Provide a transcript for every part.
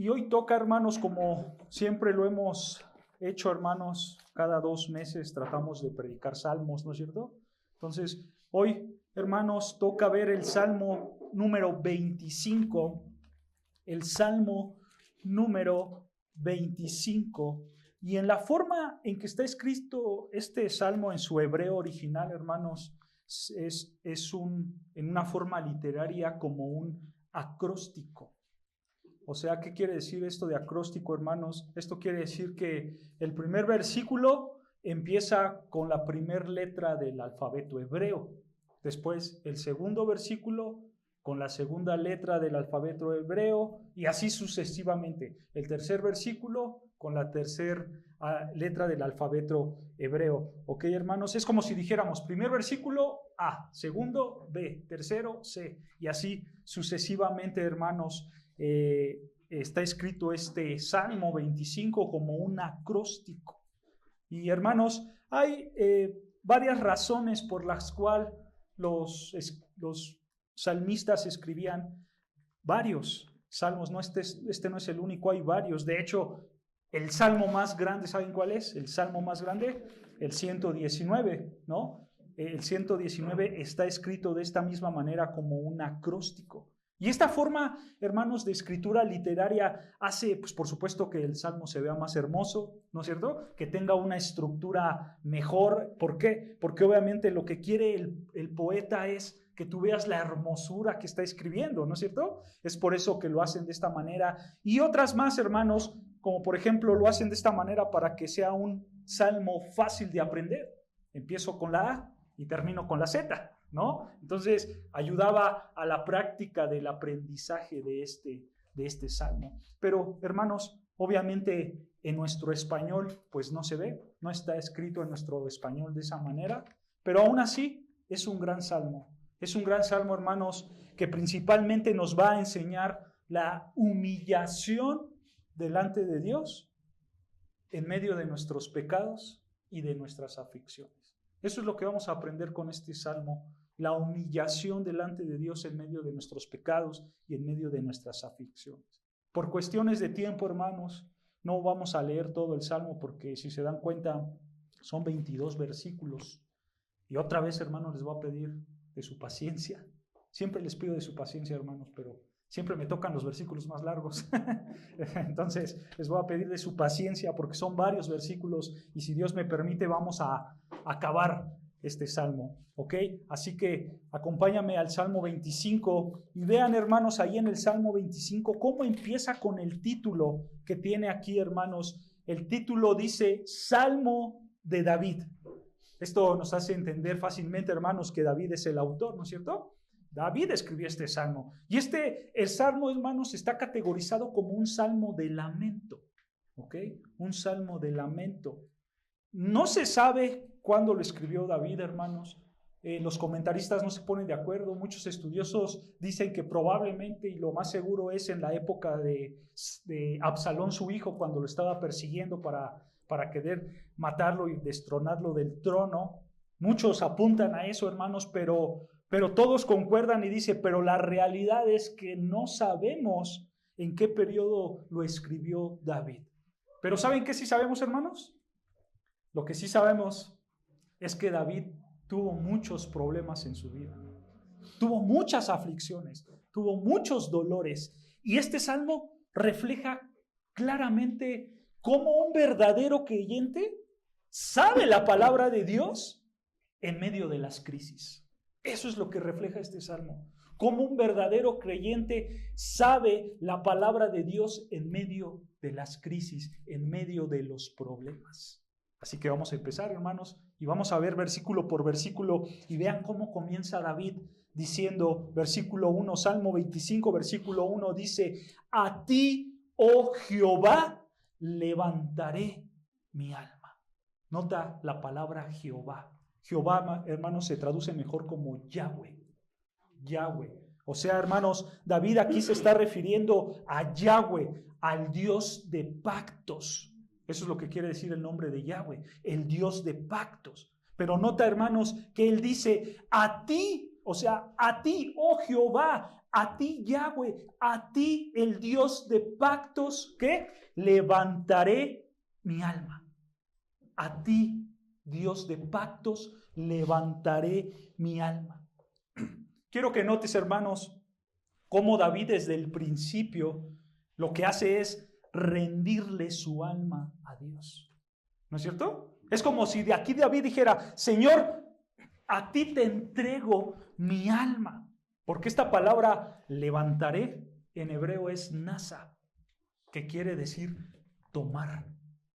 Y hoy toca, hermanos, como siempre lo hemos hecho, hermanos, cada 2 meses tratamos de predicar salmos, ¿no es cierto? Entonces, hoy, hermanos, toca ver el Salmo número 25, el Salmo número 25. Y en la forma en que está escrito este salmo en su hebreo original, hermanos, es en una forma literaria como un acróstico. O sea, ¿qué quiere decir esto de acróstico, hermanos? Esto quiere decir que el primer versículo empieza con la primera letra del alfabeto hebreo. Después, el segundo versículo con la segunda letra del alfabeto hebreo y así sucesivamente. El tercer versículo con la tercera letra del alfabeto hebreo. ¿Ok, hermanos? Es como si dijéramos, primer versículo A, segundo B, tercero C, y así sucesivamente, hermanos. Está escrito este Salmo 25 como un acróstico. Y hermanos, hay varias razones por las cuales los salmistas escribían varios salmos. No, este no es el único, hay varios. De hecho, el salmo más grande, ¿saben cuál es? El salmo más grande, el 119, ¿no? El 119 está escrito de esta misma manera como un acróstico. Y esta forma, hermanos, de escritura literaria hace, pues por supuesto, que el salmo se vea más hermoso, ¿no es cierto? Que tenga una estructura mejor. ¿Por qué? Porque obviamente lo que quiere el poeta es que tú veas la hermosura que está escribiendo, ¿no es cierto? Es por eso que lo hacen de esta manera. Y otras más, hermanos, como por ejemplo lo hacen de esta manera para que sea un salmo fácil de aprender. Empiezo con la A y termino con la Z, ¿no? Entonces ayudaba a la práctica del aprendizaje de este salmo. Pero, hermanos, obviamente en nuestro español pues no se ve, no está escrito en nuestro español de esa manera, pero aún así es un gran salmo. Es un gran salmo, hermanos, que principalmente nos va a enseñar la humillación delante de Dios en medio de nuestros pecados y de nuestras aflicciones. Eso es lo que vamos a aprender con este salmo, la humillación delante de Dios en medio de nuestros pecados y en medio de nuestras aflicciones. Por cuestiones de tiempo, hermanos, no vamos a leer todo el salmo porque si se dan cuenta son 22 versículos. Y otra vez, hermanos, les voy a pedir de su paciencia. Siempre les pido de su paciencia, hermanos, pero siempre me tocan los versículos más largos. Entonces, les voy a pedir de su paciencia porque son varios versículos y si Dios me permite vamos a acabar este salmo, ¿ok? Así que acompáñame al Salmo 25 y vean, hermanos, ahí en el Salmo 25 cómo empieza con el título que tiene aquí, hermanos. El título dice Salmo de David. Esto nos hace entender fácilmente, hermanos, que David es el autor, ¿no es cierto? David escribió este salmo. Y el salmo, hermanos, está categorizado como un salmo de lamento, ¿ok? Un salmo de lamento. No se sabe cuándo lo escribió David, hermanos. Los comentaristas no se ponen de acuerdo. Muchos estudiosos dicen que probablemente, y lo más seguro es en la época de Absalón, su hijo, cuando lo estaba persiguiendo para querer matarlo y destronarlo del trono. Muchos apuntan a eso, hermanos, pero todos concuerdan y dicen, pero la realidad es que no sabemos en qué periodo lo escribió David. Pero ¿saben qué sí sabemos, hermanos? Lo que sí sabemos es que David tuvo muchos problemas en su vida. Tuvo muchas aflicciones, tuvo muchos dolores. Y este salmo refleja claramente cómo un verdadero creyente sabe la palabra de Dios en medio de las crisis. Eso es lo que refleja este salmo. Cómo un verdadero creyente sabe la palabra de Dios en medio de las crisis, en medio de los problemas. Así que vamos a empezar, hermanos, y vamos a ver versículo por versículo y vean cómo comienza David diciendo, versículo 1, Salmo 25, versículo 1 dice, a ti, oh Jehová, levantaré mi alma. Nota la palabra Jehová. Jehová, hermanos, se traduce mejor como Yahweh. Yahweh. O sea, hermanos, David aquí se está refiriendo a Yahweh, al Dios de pactos. Eso es lo que quiere decir el nombre de Yahweh, el Dios de pactos. Pero nota, hermanos, que él dice, a ti, o sea, a ti, oh Jehová, a ti, Yahweh, a ti, el Dios de pactos, que levantaré mi alma. A ti, Dios de pactos, levantaré mi alma. Quiero que notes, hermanos, cómo David desde el principio lo que hace es rendirle su alma a Dios. ¿No es cierto? Es como si de aquí David dijera, Señor, a ti te entrego mi alma. Porque esta palabra levantaré en hebreo es nasa, que quiere decir tomar.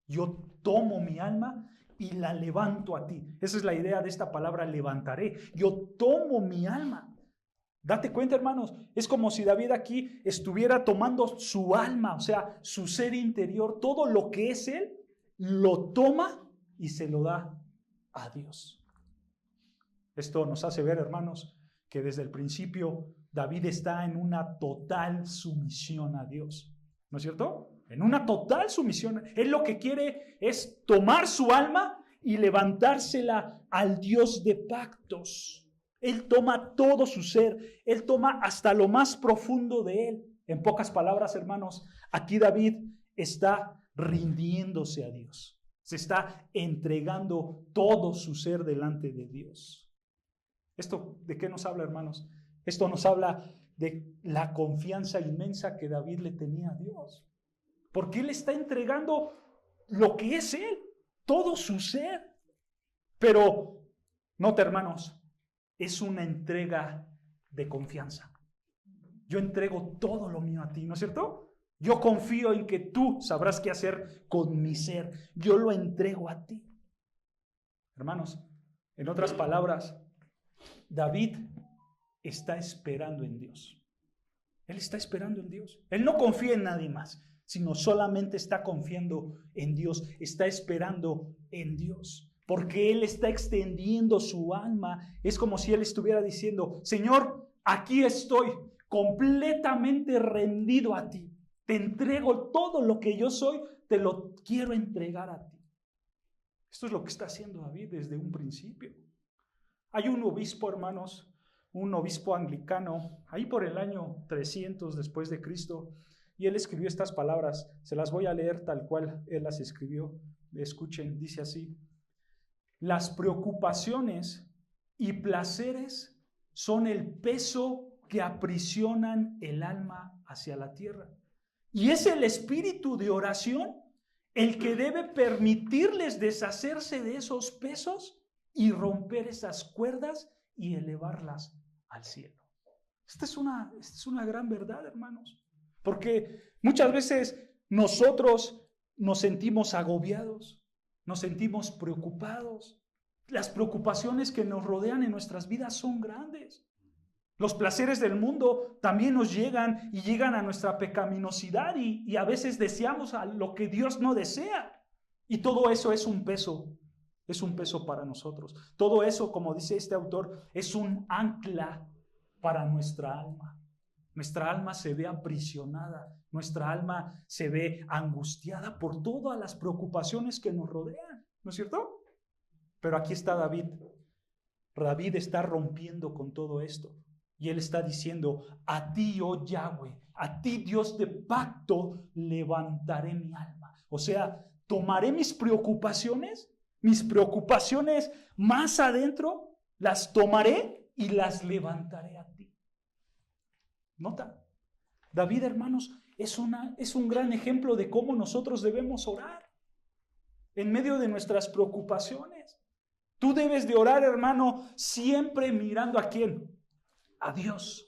Yo tomo mi alma y la levanto a ti. Esa es la idea de esta palabra levantaré. Yo tomo mi alma. Date cuenta, hermanos, es como si David aquí estuviera tomando su alma, o sea, su ser interior, todo lo que es él, lo toma y se lo da a Dios. Esto nos hace ver, hermanos, que desde el principio David está en una total sumisión a Dios. ¿No es cierto? En una total sumisión. Él lo que quiere es tomar su alma y levantársela al Dios de pactos. Él toma todo su ser. Él toma hasta lo más profundo de él. En pocas palabras, hermanos, aquí David está rindiéndose a Dios. Se está entregando todo su ser delante de Dios. ¿Esto de qué nos habla, hermanos? Esto nos habla de la confianza inmensa que David le tenía a Dios. Porque él está entregando lo que es él, todo su ser. Pero, nota, hermanos, es una entrega de confianza. Yo entrego todo lo mío a ti, ¿no es cierto? Yo confío en que tú sabrás qué hacer con mi ser. Yo lo entrego a ti. Hermanos, en otras palabras, David está esperando en Dios. Él está esperando en Dios. Él no confía en nadie más, sino solamente está confiando en Dios. Está esperando en Dios. Porque Él está extendiendo su alma. Es como si Él estuviera diciendo, Señor, aquí estoy completamente rendido a ti. Te entrego todo lo que yo soy, te lo quiero entregar a ti. Esto es lo que está haciendo David desde un principio. Hay un obispo, hermanos, un obispo anglicano, ahí por el año 300 después de Cristo, y él escribió estas palabras. Se las voy a leer tal cual él las escribió. Escuchen, dice así: las preocupaciones y placeres son el peso que aprisionan el alma hacia la tierra. Y es el espíritu de oración el que debe permitirles deshacerse de esos pesos y romper esas cuerdas y elevarlas al cielo. Esta es una gran verdad, hermanos. Porque muchas veces nosotros nos sentimos agobiados, nos sentimos preocupados. Las preocupaciones que nos rodean en nuestras vidas son grandes. Los placeres del mundo también nos llegan y llegan a nuestra pecaminosidad y a veces deseamos a lo que Dios no desea. Y todo eso es un peso para nosotros. Todo eso, como dice este autor, es un ancla para nuestra alma. Nuestra alma se ve aprisionada, nuestra alma se ve angustiada por todas las preocupaciones que nos rodean, ¿no es cierto? Pero aquí está David. David está rompiendo con todo esto. Y él está diciendo, a ti, oh Yahweh, a ti, Dios de pacto, levantaré mi alma. O sea, tomaré mis preocupaciones más adentro, las tomaré y las levantaré a ti. Nota, David, hermanos, es un gran ejemplo de cómo nosotros debemos orar en medio de nuestras preocupaciones. Tú debes de orar, hermano, siempre mirando ¿a quién? A Dios.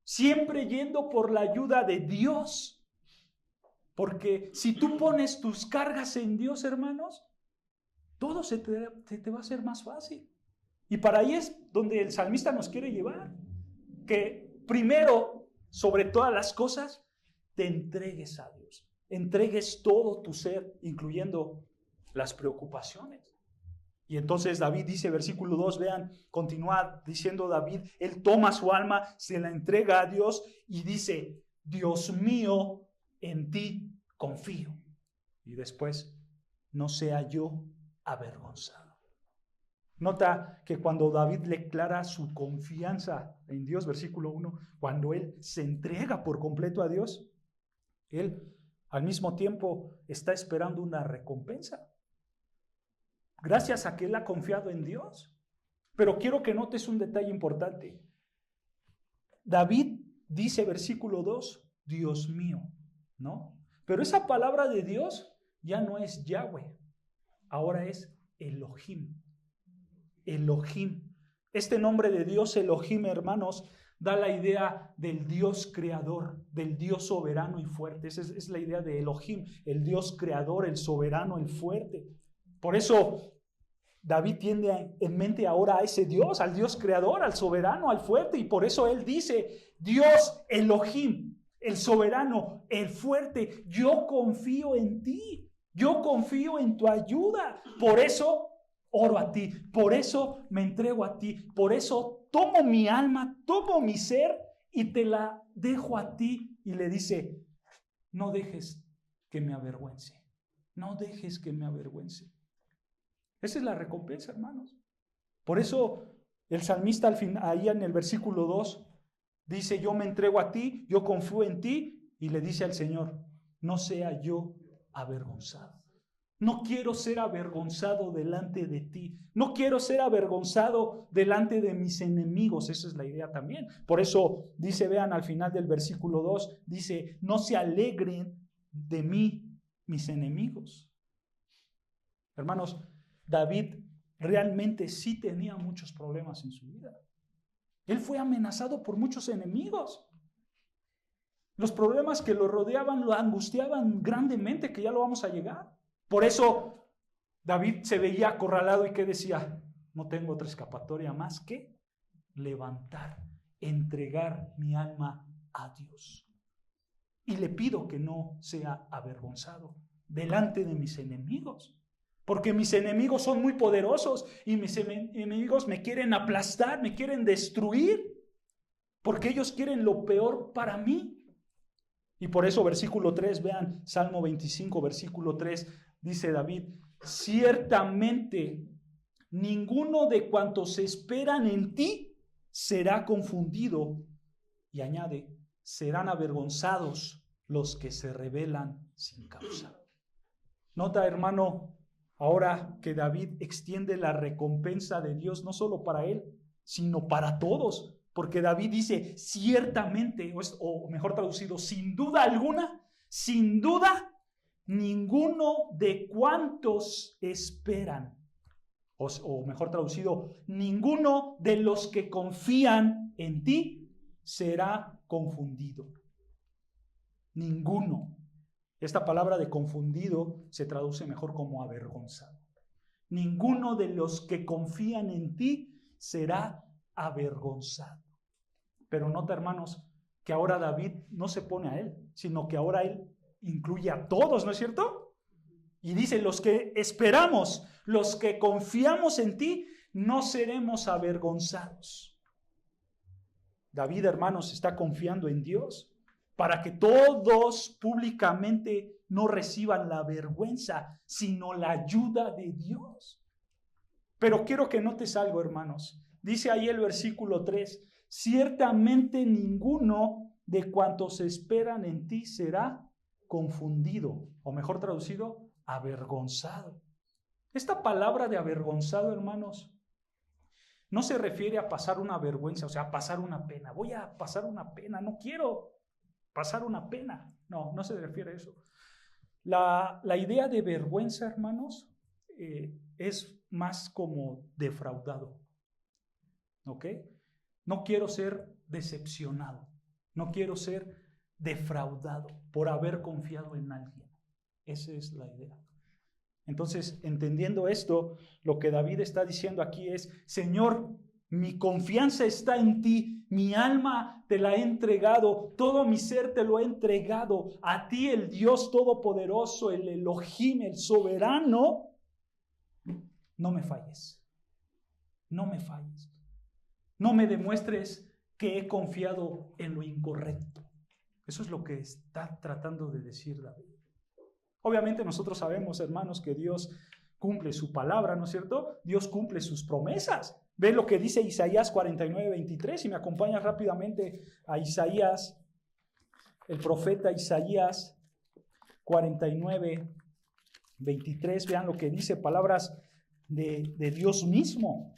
Siempre yendo por la ayuda de Dios. Porque si tú pones tus cargas en Dios, hermanos, todo se te va a hacer más fácil. Y para ahí es donde el salmista nos quiere llevar. Que primero, sobre todas las cosas, te entregues a Dios. Entregues todo tu ser, incluyendo las preocupaciones. Y entonces David dice, versículo 2, vean, continúa diciendo David, él toma su alma, se la entrega a Dios y dice, Dios mío, en ti confío. Y después, no sea yo avergonzado. Nota que cuando David declara su confianza en Dios, versículo 1, cuando él se entrega por completo a Dios, él al mismo tiempo está esperando una recompensa. Gracias a que él ha confiado en Dios. Pero quiero que notes un detalle importante. David dice, versículo 2, Dios mío, ¿no? Pero esa palabra de Dios ya no es Yahweh, ahora es Elohim. Elohim. Este nombre de Dios, Elohim, hermanos, da la idea del Dios creador, del Dios soberano y fuerte. Esa es la idea de Elohim, el Dios creador, el soberano, el fuerte. Por eso David tiene en mente ahora a ese Dios, al Dios creador, al soberano, al fuerte, y por eso él dice, Dios Elohim, el soberano, el fuerte, yo confío en ti, yo confío en tu ayuda, por eso oro a ti, por eso me entrego a ti, por eso tomo mi alma, tomo mi ser y te la dejo a ti. Y le dice, no dejes que me avergüence, no dejes que me avergüence. Esa es la recompensa, hermanos. Por eso el salmista al fin, ahí en el versículo 2 dice, yo me entrego a ti, yo confío en ti, y le dice al Señor, no sea yo avergonzado. No quiero ser avergonzado delante de ti. No quiero ser avergonzado delante de mis enemigos. Esa es la idea también. Por eso dice, vean al final del versículo 2, dice, no se alegren de mí mis enemigos. Hermanos, David realmente sí tenía muchos problemas en su vida. Él fue amenazado por muchos enemigos. Los problemas que lo rodeaban lo angustiaban grandemente, que ya lo vamos a llegar. Por eso David se veía acorralado y que decía, no tengo otra escapatoria más que levantar, entregar mi alma a Dios. Y le pido que no sea avergonzado delante de mis enemigos. Porque mis enemigos son muy poderosos y mis enemigos me quieren aplastar, me quieren destruir, porque ellos quieren lo peor para mí. Y por eso versículo 3, vean, Salmo 25, versículo 3, dice David, ciertamente ninguno de cuantos esperan en ti será confundido. Y añade, serán avergonzados los que se rebelan sin causa. Nota, hermano, ahora que David extiende la recompensa de Dios no solo para él, sino para todos. Porque David dice, ciertamente, o mejor traducido, sin duda alguna, sin duda, ninguno de cuantos esperan, o mejor traducido, ninguno de los que confían en ti será confundido. Ninguno. Esta palabra de confundido se traduce mejor como avergonzado. Ninguno de los que confían en ti será avergonzado. Pero nota, hermanos, que ahora David no se pone a él, sino que ahora él incluye a todos, ¿no es cierto? Y dice, los que esperamos, los que confiamos en ti, no seremos avergonzados. David, hermanos, está confiando en Dios para que todos públicamente no reciban la vergüenza, sino la ayuda de Dios. Pero quiero que notes algo, hermanos. Dice ahí el versículo 3, ciertamente ninguno de cuantos esperan en ti será confundido, o mejor traducido, avergonzado. Esta palabra de avergonzado, hermanos, no se refiere a pasar una vergüenza, o sea, a pasar una pena. Voy a pasar una pena, no quiero pasar una pena. No, no se refiere a eso. La idea de vergüenza, hermanos, es más como defraudado. ¿Ok? No quiero ser decepcionado. No quiero ser defraudado por haber confiado en alguien. Esa es la idea. Entonces, entendiendo esto, lo que David está diciendo aquí es, Señor, mi confianza está en ti, mi alma te la he entregado, todo mi ser te lo he entregado, a ti el Dios Todopoderoso, el Elohim, el Soberano, no me falles, no me falles, no me demuestres que he confiado en lo incorrecto. Eso es lo que está tratando de decir David. Obviamente nosotros sabemos, hermanos, que Dios cumple su palabra, ¿no es cierto? Dios cumple sus promesas. Ve lo que dice Isaías 49:23. Si me acompañas rápidamente a Isaías, el profeta Isaías 49:23. Vean lo que dice, palabras de Dios mismo.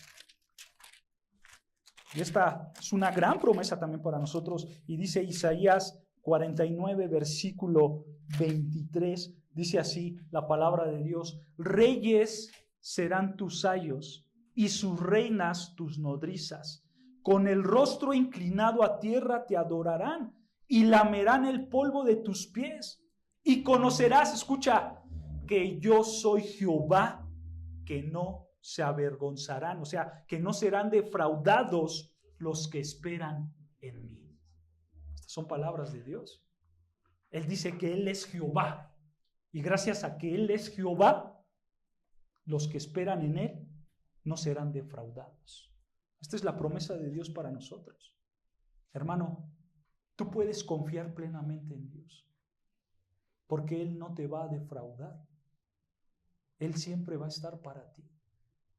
Y esta es una gran promesa también para nosotros. Y dice Isaías 49, versículo 23. Dice así la palabra de Dios: reyes serán tus ayos y sus reinas tus nodrizas. Con el rostro inclinado a tierra te adorarán y lamerán el polvo de tus pies. Y conocerás, escucha, que yo soy Jehová, que no se avergonzarán, o sea, que no serán defraudados los que esperan en mí. Estas son palabras de Dios. Él dice que Él es Jehová. Y gracias a que Él es Jehová, los que esperan en Él no serán defraudados. Esta es la promesa de Dios para nosotros. Hermano, tú puedes confiar plenamente en Dios, porque Él no te va a defraudar. Él siempre va a estar para ti,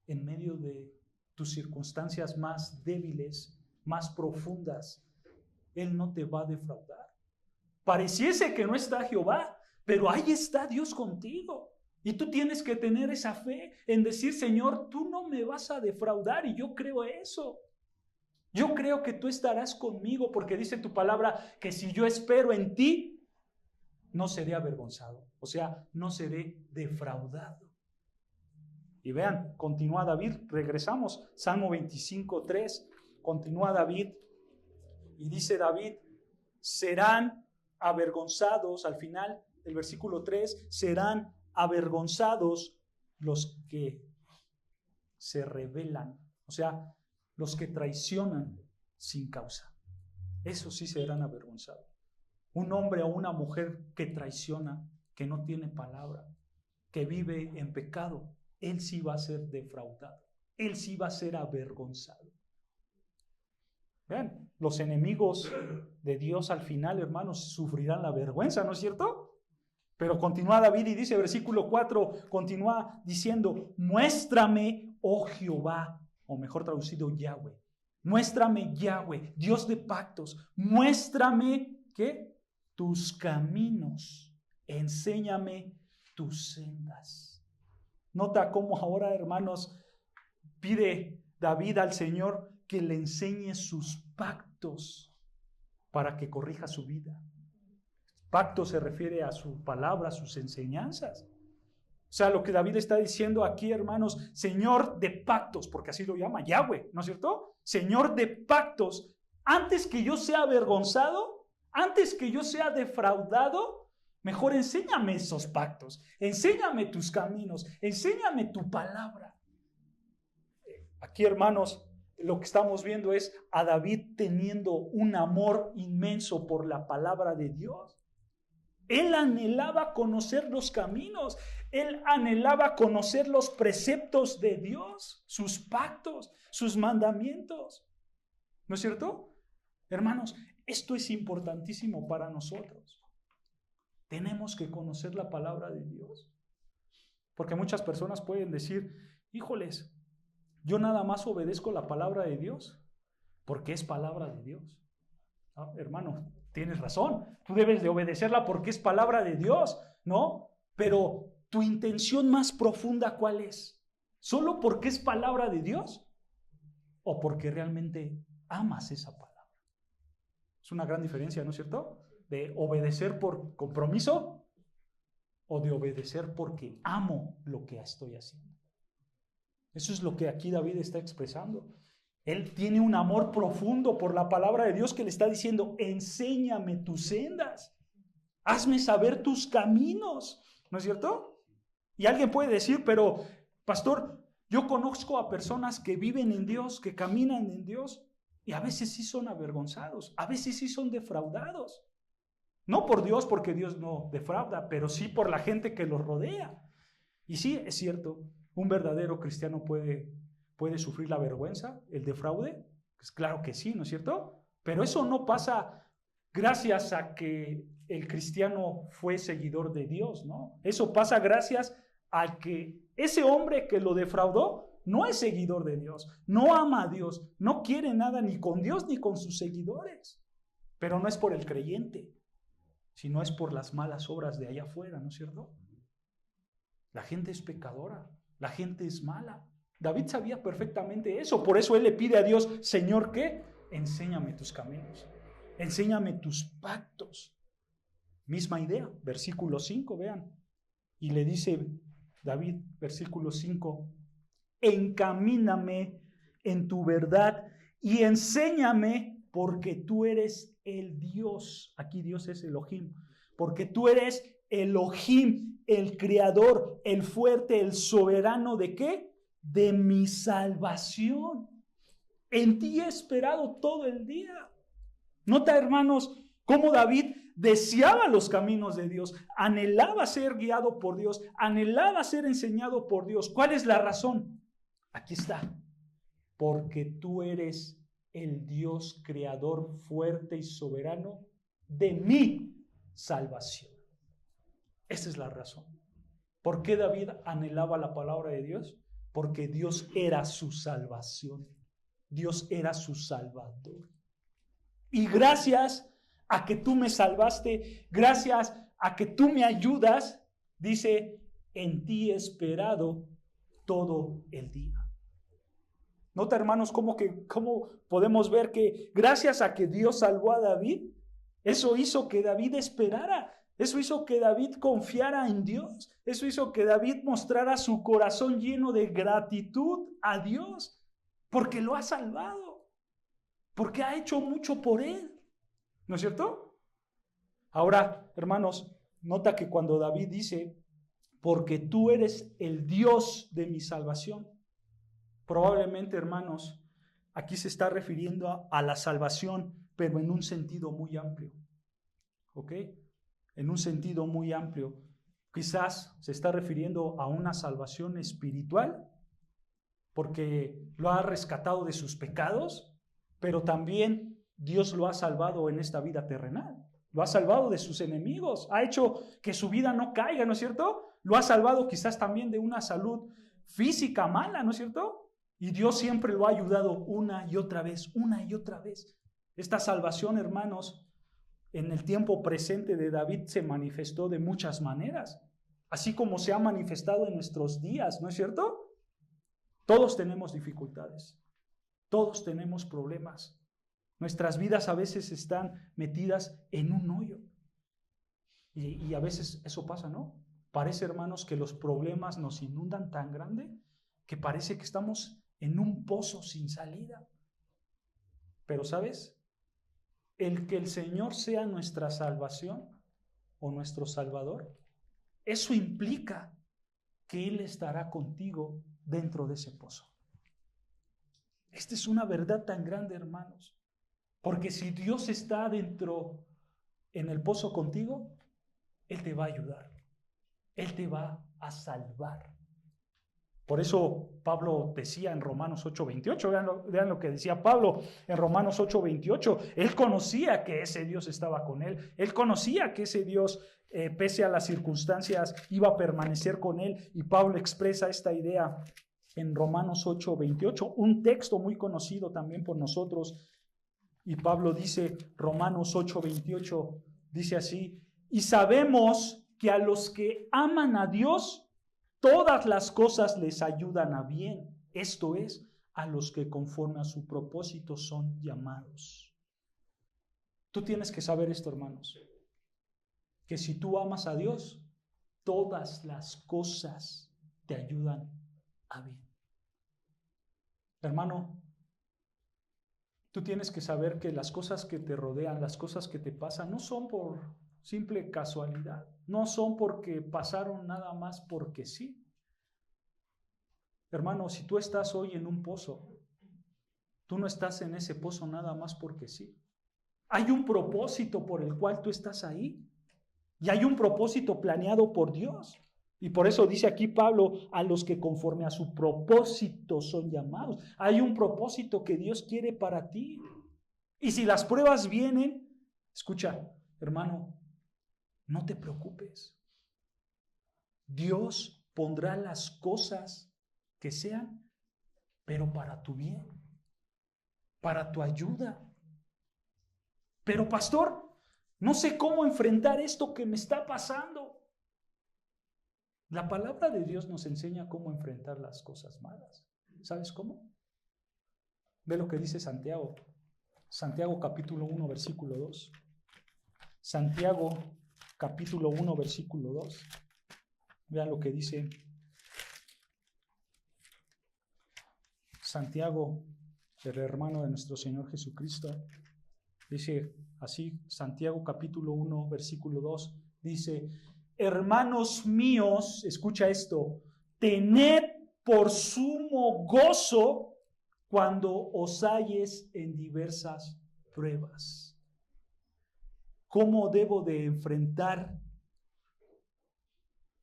en medio de tus circunstancias más débiles, más profundas. Él no te va a defraudar. Pareciese que no está Jehová, pero ahí está Dios contigo. Y tú tienes que tener esa fe en decir: Señor, tú no me vas a defraudar, y yo creo eso. Yo creo que tú estarás conmigo, porque dice tu palabra que si yo espero en ti, no seré avergonzado. O sea, no seré defraudado. Y vean, continúa David, regresamos, Salmo 25:3, continúa David, y dice David: serán avergonzados, al final del versículo 3, serán avergonzados los que se rebelan, o sea, los que traicionan sin causa. Esos sí serán avergonzados. Un hombre o una mujer que traiciona, que no tiene palabra, que vive en pecado, él sí va a ser defraudado, él sí va a ser avergonzado. Vean, los enemigos de Dios al final, hermanos, sufrirán la vergüenza, ¿no es cierto? Pero continúa David y dice, versículo 4, continúa diciendo: muéstrame, oh Jehová, o mejor traducido, Yahweh. Muéstrame, Yahweh, Dios de pactos. Muéstrame, ¿qué? Tus caminos. Enséñame tus sendas. Nota cómo ahora, hermanos, pide David al Señor que le enseñe sus pactos para que corrija su vida. Pacto se refiere a su palabra, a sus enseñanzas. O sea, lo que David está diciendo aquí, hermanos: Señor de pactos, porque así lo llama Yahweh, ¿no es cierto? Señor de pactos, antes que yo sea avergonzado, antes que yo sea defraudado, mejor enséñame esos pactos, enséñame tus caminos, enséñame tu palabra. Aquí, hermanos, lo que estamos viendo es a David teniendo un amor inmenso por la palabra de Dios. Él anhelaba conocer los caminos, él anhelaba conocer los preceptos de Dios, sus pactos, sus mandamientos. ¿No es cierto? Hermanos, esto es importantísimo para nosotros. Tenemos que conocer la palabra de Dios. Porque muchas personas pueden decir: híjoles, yo nada más obedezco la palabra de Dios porque es palabra de Dios. ¿No? Hermano, tienes razón, tú debes de obedecerla porque es palabra de Dios, ¿no? Pero tu intención más profunda, ¿cuál es? ¿Solo porque es palabra de Dios? ¿O porque realmente amas esa palabra? Es una gran diferencia, ¿no es cierto? De obedecer por compromiso o de obedecer porque amo lo que estoy haciendo. Eso es lo que aquí David está expresando. Él tiene un amor profundo por la palabra de Dios que le está diciendo: enséñame tus sendas, hazme saber tus caminos, ¿no es cierto? Y alguien puede decir: pero pastor, yo conozco a personas que viven en Dios, que caminan en Dios, y a veces sí son avergonzados, a veces sí son defraudados. No por Dios, porque Dios no defrauda, pero sí por la gente que los rodea. Y sí, es cierto, un verdadero cristiano puede sufrir la vergüenza, el defraude. Pues claro que sí, ¿no es cierto? Pero eso no pasa gracias a que el cristiano fue seguidor de Dios, ¿no? Eso pasa gracias a que ese hombre que lo defraudó no es seguidor de Dios, no ama a Dios, no quiere nada ni con Dios ni con sus seguidores. Pero no es por el creyente, sino es por las malas obras de allá afuera, ¿no es cierto? La gente es pecadora, la gente es mala. David sabía perfectamente eso, por eso él le pide a Dios, Señor, ¿qué? Enséñame tus caminos, enséñame tus pactos. Misma idea, versículo 5, vean. Y le dice David, versículo 5, encamíname en tu verdad y enséñame, porque tú eres el Dios. Aquí Dios es Elohim, porque tú eres Elohim, el creador, el fuerte, el soberano, ¿de qué? De mi salvación. En ti he esperado todo el día. Nota, hermanos, cómo David deseaba los caminos de Dios, anhelaba ser guiado por Dios, anhelaba ser enseñado por Dios. ¿Cuál es la razón? Aquí está. Porque tú eres el Dios creador fuerte y soberano de mi salvación. Esa es la razón. ¿Por qué David anhelaba la palabra de Dios? Porque Dios era su salvación. Dios era su salvador. Y gracias a que tú me salvaste, gracias a que tú me ayudas, dice, en ti he esperado todo el día. Nota, hermanos, cómo podemos ver que gracias a que Dios salvó a David, eso hizo que David esperara, eso hizo que David confiara en Dios, eso hizo que David mostrara su corazón lleno de gratitud a Dios, porque lo ha salvado, porque ha hecho mucho por él. ¿No es cierto? Ahora, hermanos, nota que cuando David dice, porque tú eres el Dios de mi salvación, probablemente, hermanos, aquí se está refiriendo a la salvación, pero en un sentido muy amplio. ¿Ok? En un sentido muy amplio. Quizás se está refiriendo a una salvación espiritual, porque lo ha rescatado de sus pecados, pero también Dios lo ha salvado en esta vida terrenal. Lo ha salvado de sus enemigos. Ha hecho que su vida no caiga, ¿no es cierto? Lo ha salvado quizás también de una salud física mala, ¿no es cierto? Y Dios siempre lo ha ayudado una y otra vez, una y otra vez. Esta salvación, hermanos, en el tiempo presente de David se manifestó de muchas maneras, así como se ha manifestado en nuestros días, ¿no es cierto? Todos tenemos dificultades, todos tenemos problemas. Nuestras vidas a veces están metidas en un hoyo. Y a veces eso pasa, ¿no? Parece, hermanos, que los problemas nos inundan tan grande que parece que estamos en un pozo sin salida. Pero, ¿sabes? El que el Señor sea nuestra salvación o nuestro Salvador, eso implica que Él estará contigo dentro de ese pozo. Esta es una verdad tan grande, hermanos. Porque si Dios está dentro en el pozo contigo, Él te va a ayudar. Él te va a salvar. Por eso Pablo decía en Romanos 8:28, vean lo que decía Pablo en Romanos 8:28. Él conocía que ese Dios estaba con él. Él conocía que ese Dios, pese a las circunstancias, iba a permanecer con él. Y Pablo expresa esta idea en Romanos 8:28, un texto muy conocido también por nosotros. Y Pablo dice, Romanos 8:28, dice así, y sabemos que a los que aman a Dios, todas las cosas les ayudan a bien. Esto es, a los que conforme a su propósito son llamados. Tú tienes que saber esto, hermanos, que si tú amas a Dios, todas las cosas te ayudan a bien. Hermano, tú tienes que saber que las cosas que te rodean, las cosas que te pasan, no son por simple casualidad, no son porque pasaron nada más porque sí. Hermano, si tú estás hoy en un pozo, tú no estás en ese pozo nada más porque sí. Hay un propósito por el cual tú estás ahí y hay un propósito planeado por Dios. Y por eso dice aquí Pablo, a los que conforme a su propósito son llamados. Hay un propósito que Dios quiere para ti. Y si las pruebas vienen, escucha, hermano, no te preocupes. Dios pondrá las cosas que sean, pero para tu bien, para tu ayuda. Pero pastor, no sé cómo enfrentar esto que me está pasando. La palabra de Dios nos enseña cómo enfrentar las cosas malas. ¿Sabes cómo? Ve lo que dice Santiago. Santiago capítulo 1, versículo 2. Santiago capítulo 1, versículo 2. Vean lo que dice Santiago, el hermano de nuestro Señor Jesucristo. Dice así, Santiago capítulo 1, versículo 2. Dice: hermanos míos, escucha esto, tened por sumo gozo cuando os halles en diversas pruebas. ¿Cómo debo de enfrentar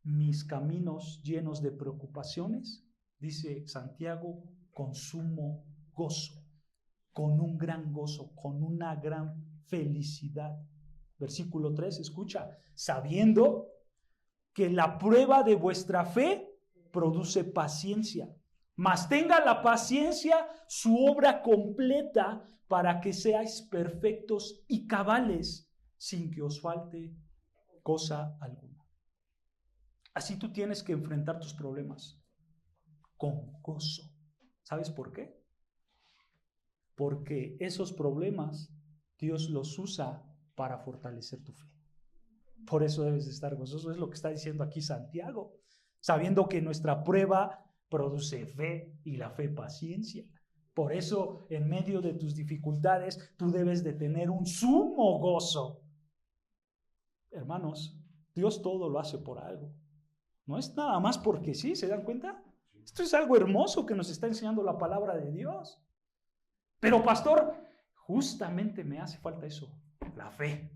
mis caminos llenos de preocupaciones? Dice Santiago, con sumo gozo, con un gran gozo, con una gran felicidad. Versículo 3, escucha, sabiendo que la prueba de vuestra fe produce paciencia, mas tenga la paciencia su obra completa para que seáis perfectos y cabales, sin que os falte cosa alguna. Así tú tienes que enfrentar tus problemas con gozo. ¿Sabes por qué? Porque esos problemas Dios los usa para fortalecer tu fe. Por eso debes de estar gozoso. Es lo que está diciendo aquí Santiago, sabiendo que nuestra prueba produce fe y la fe paciencia. Por eso, en medio de tus dificultades, tú debes de tener un sumo gozo. Hermanos, Dios todo lo hace por algo. No es nada más porque sí, ¿se dan cuenta? Esto es algo hermoso que nos está enseñando la palabra de Dios. Pero pastor, justamente me hace falta eso, la fe.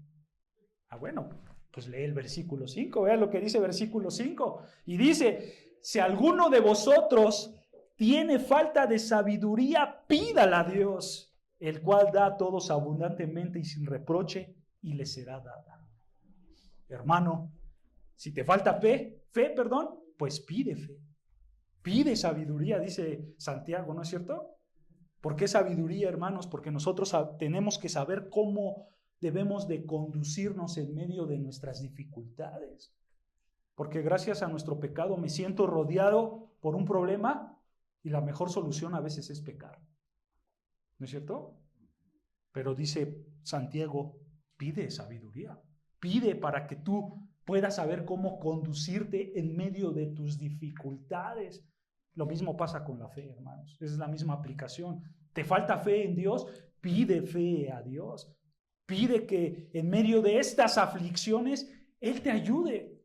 Bueno, pues lee el versículo 5, vea lo que dice versículo 5. Y dice, si alguno de vosotros tiene falta de sabiduría, pídala a Dios, el cual da a todos abundantemente y sin reproche, y le será dada. Hermano, si te falta fe, pues pide fe. Pide sabiduría, dice Santiago, ¿no es cierto? ¿Por qué sabiduría, hermanos? Porque nosotros tenemos que saber cómo debemos de conducirnos en medio de nuestras dificultades. Porque gracias a nuestro pecado me siento rodeado por un problema y la mejor solución a veces es pecar. ¿No es cierto? Pero dice Santiago, pide sabiduría. Pide para que tú puedas saber cómo conducirte en medio de tus dificultades. Lo mismo pasa con la fe, hermanos. Es la misma aplicación. ¿Te falta fe en Dios? Pide fe a Dios. Pide que en medio de estas aflicciones Él te ayude,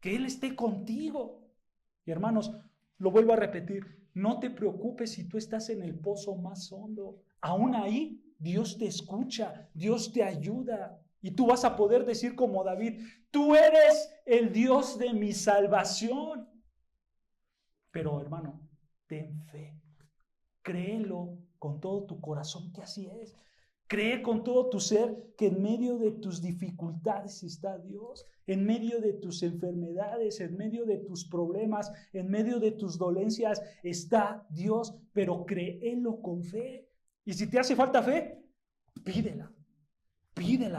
que Él esté contigo. Y hermanos, lo vuelvo a repetir, no te preocupes si tú estás en el pozo más hondo. Aún ahí Dios te escucha, Dios te ayuda. Y tú vas a poder decir como David, tú eres el Dios de mi salvación. Pero hermano, ten fe, créelo con todo tu corazón que así es. Cree con todo tu ser que en medio de tus dificultades está Dios, en medio de tus enfermedades, en medio de tus problemas, en medio de tus dolencias está Dios, pero créelo con fe. Y si te hace falta fe, pídela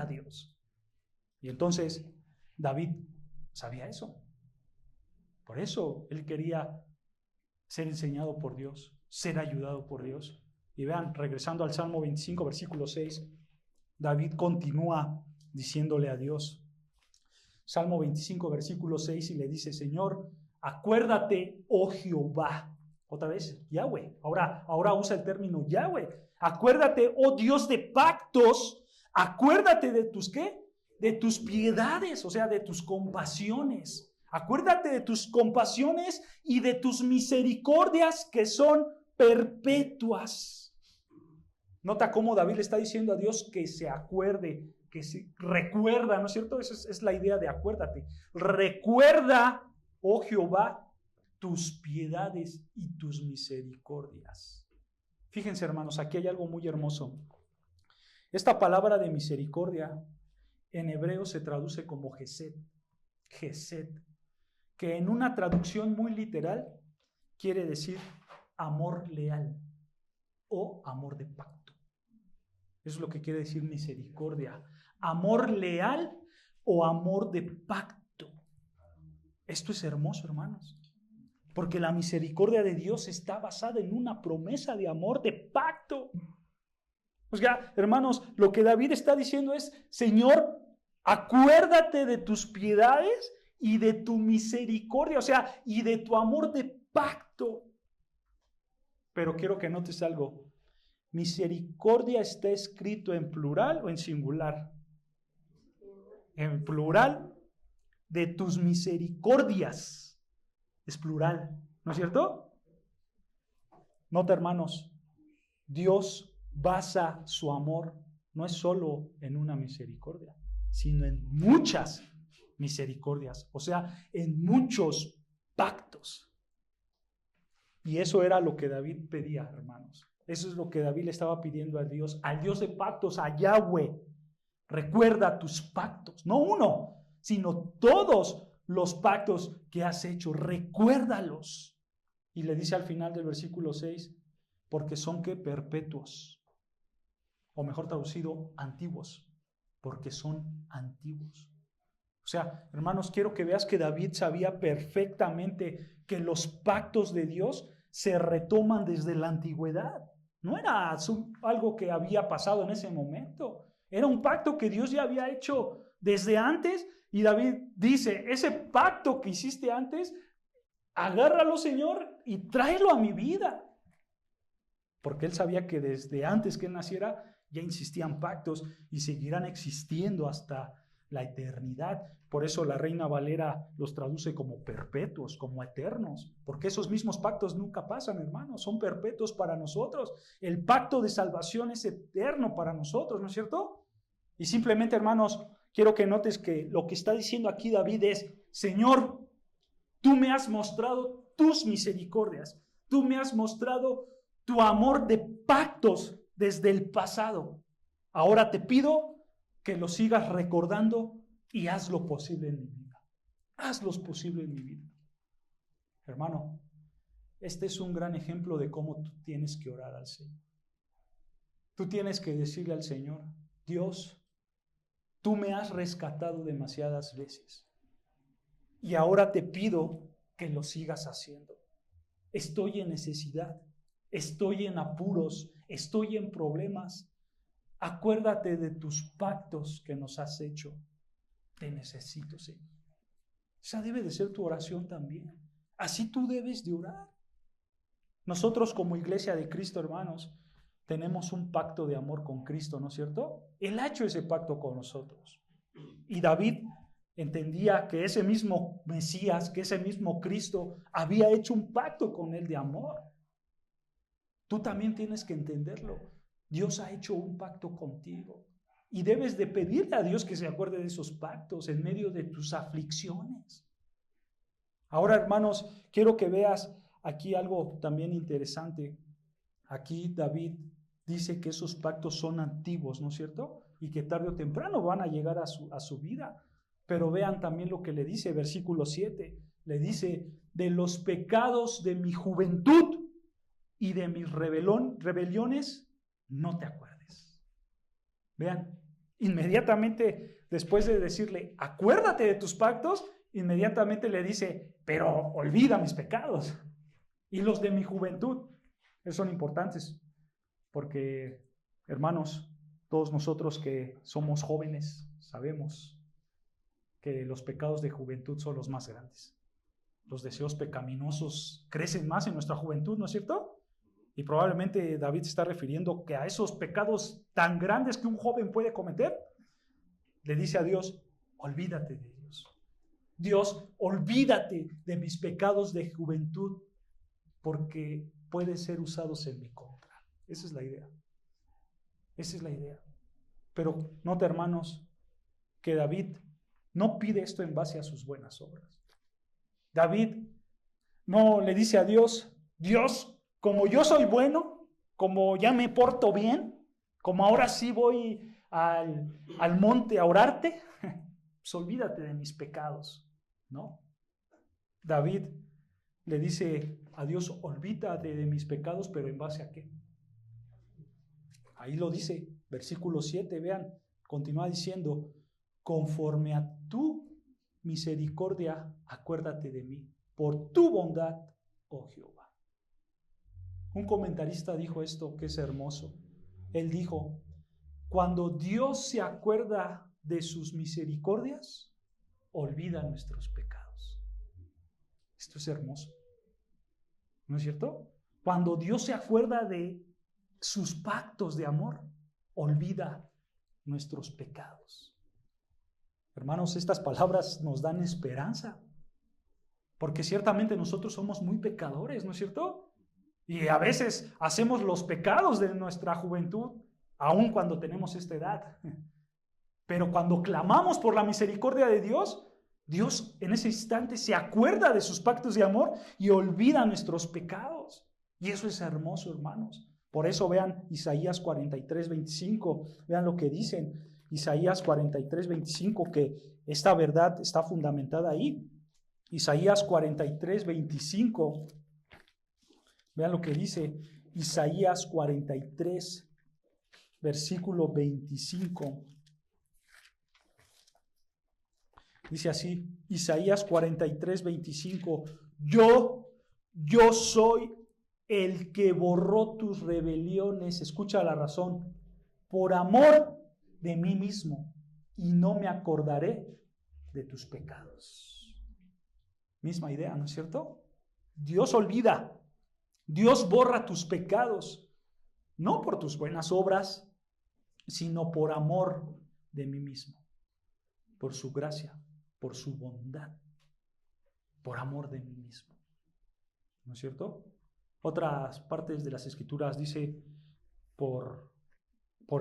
a Dios. Y entonces David sabía eso. Por eso él quería ser enseñado por Dios, ser ayudado por Dios. Y vean, regresando al Salmo 25, versículo 6, David continúa diciéndole a Dios. Salmo 25, versículo 6, y le dice, Señor, acuérdate, oh Jehová. Otra vez, Yahweh. Ahora usa el término Yahweh. Acuérdate, oh Dios de pactos. Acuérdate de tus, ¿qué? De tus piedades, o sea, de tus compasiones. Acuérdate de tus compasiones y de tus misericordias que son perpetuas. Nota cómo David le está diciendo a Dios que se acuerde, que se recuerda, ¿no es cierto? Esa es la idea de acuérdate. Recuerda, oh Jehová, tus piedades y tus misericordias. Fíjense, hermanos, aquí hay algo muy hermoso. Esta palabra de misericordia en hebreo se traduce como Gesed. Gesed. que en una traducción muy literal quiere decir amor leal o amor de pacto. Eso es lo que quiere decir misericordia. Amor leal o amor de pacto. Esto es hermoso, hermanos, porque la misericordia de Dios está basada en una promesa de amor de pacto. O sea, hermanos, lo que David está diciendo es: Señor, acuérdate de tus piedades y de tu misericordia, o sea, y de tu amor de pacto. Pero quiero que notes algo. ¿Misericordia está escrito en plural o en singular? En plural. De tus misericordias. Es plural, ¿no es cierto? Nota, hermanos, Dios basa su amor no es solo en una misericordia, sino en muchas misericordias, o sea, en muchos pactos. Y eso era lo que David pedía, hermanos. Eso es lo que David le estaba pidiendo al Dios de pactos, a Yahweh. Recuerda tus pactos, no uno, sino todos los pactos que has hecho, recuérdalos. Y le dice al final del versículo 6, porque son que perpetuos, o mejor traducido, antiguos, porque son antiguos. O sea, hermanos, quiero que veas que David sabía perfectamente que los pactos de Dios se retoman desde la antigüedad. No era algo que había pasado en ese momento. Era un pacto que Dios ya había hecho desde antes. Y David dice, ese pacto que hiciste antes, agárralo, Señor, y tráelo a mi vida. Porque él sabía que desde antes que él naciera ya existían pactos y seguirán existiendo hasta la eternidad. Por eso la Reina Valera los traduce como perpetuos, como eternos, porque esos mismos pactos nunca pasan, hermanos, son perpetuos para nosotros. El pacto de salvación es eterno para nosotros, ¿no es cierto? Y simplemente, hermanos, quiero que notes que lo que está diciendo aquí David es: Señor, tú me has mostrado tus misericordias, tú me has mostrado tu amor de pactos desde el pasado. Ahora te pido que lo sigas recordando y haz lo posible en mi vida. Haz lo posible en mi vida. Hermano, este es un gran ejemplo de cómo tú tienes que orar al Señor. Tú tienes que decirle al Señor: Dios, tú me has rescatado demasiadas veces y ahora te pido que lo sigas haciendo. Estoy en necesidad, estoy en apuros, estoy en problemas. Acuérdate de tus pactos que nos has hecho. Te necesito, Señor. Esa debe de ser tu oración también. Así tú debes de orar. Nosotros como Iglesia de Cristo, hermanos, tenemos un pacto de amor con Cristo, ¿no es cierto? Él ha hecho ese pacto con nosotros. Y David entendía que ese mismo Mesías, que ese mismo Cristo había hecho un pacto con él de amor. Tú también tienes que entenderlo. Dios ha hecho un pacto contigo y debes de pedirle a Dios que se acuerde de esos pactos en medio de tus aflicciones. Ahora, hermanos, quiero que veas aquí algo también interesante. Aquí David dice que esos pactos son antiguos, ¿no es cierto? Y que tarde o temprano van a llegar a su vida. Pero vean también lo que le dice, versículo 7. Le dice: de los pecados de mi juventud y de mis rebeliones no te acuerdes. Vean, inmediatamente después de decirle: acuérdate de tus pactos, inmediatamente le dice: pero olvida mis pecados y los de mi juventud. Esos son importantes porque, hermanos, todos nosotros que somos jóvenes sabemos que los pecados de juventud son los más grandes. Los deseos pecaminosos crecen más en nuestra juventud, ¿no es cierto? Y probablemente David se está refiriendo que a esos pecados tan grandes que un joven puede cometer, le dice a Dios: olvídate de ellos. Dios, olvídate de mis pecados de juventud, porque pueden ser usados en mi contra. Esa es la idea. Esa es la idea. Pero nota, hermanos, que David no pide esto en base a sus buenas obras. David no le dice a Dios: Dios, como yo soy bueno, como ya me porto bien, como ahora sí voy al monte a orarte, pues olvídate de mis pecados, ¿no? David le dice a Dios, olvídate de mis pecados, pero ¿en base a qué? Ahí lo dice, versículo 7, vean, continúa diciendo, conforme a tu misericordia, acuérdate de mí, por tu bondad, oh Jehová. Un comentarista dijo esto que es hermoso. Él dijo, cuando Dios se acuerda de sus misericordias, olvida nuestros pecados. Esto es hermoso, ¿no es cierto? Cuando Dios se acuerda de sus pactos de amor, olvida nuestros pecados. Hermanos, estas palabras nos dan esperanza, porque ciertamente nosotros somos muy pecadores, ¿no es cierto? Y a veces hacemos los pecados de nuestra juventud, aun cuando tenemos esta edad. Pero cuando clamamos por la misericordia de Dios, Dios en ese instante se acuerda de sus pactos de amor y olvida nuestros pecados. Y eso es hermoso, hermanos. Por eso vean Isaías 43:25, vean lo que dicen Isaías 43:25, que esta verdad está fundamentada ahí. Isaías 43:25, vean lo que dice Isaías 43, versículo 25. Dice así, Isaías 43:25, yo soy el que borró tus rebeliones, escucha la razón, por amor de mí mismo, y no me acordaré de tus pecados. Misma idea, ¿no es cierto? Dios olvida, Dios borra tus pecados, no por tus buenas obras, sino por amor de mí mismo, por su gracia, por su bondad, por amor de mí mismo. ¿No es cierto? Otras partes de las Escrituras dice por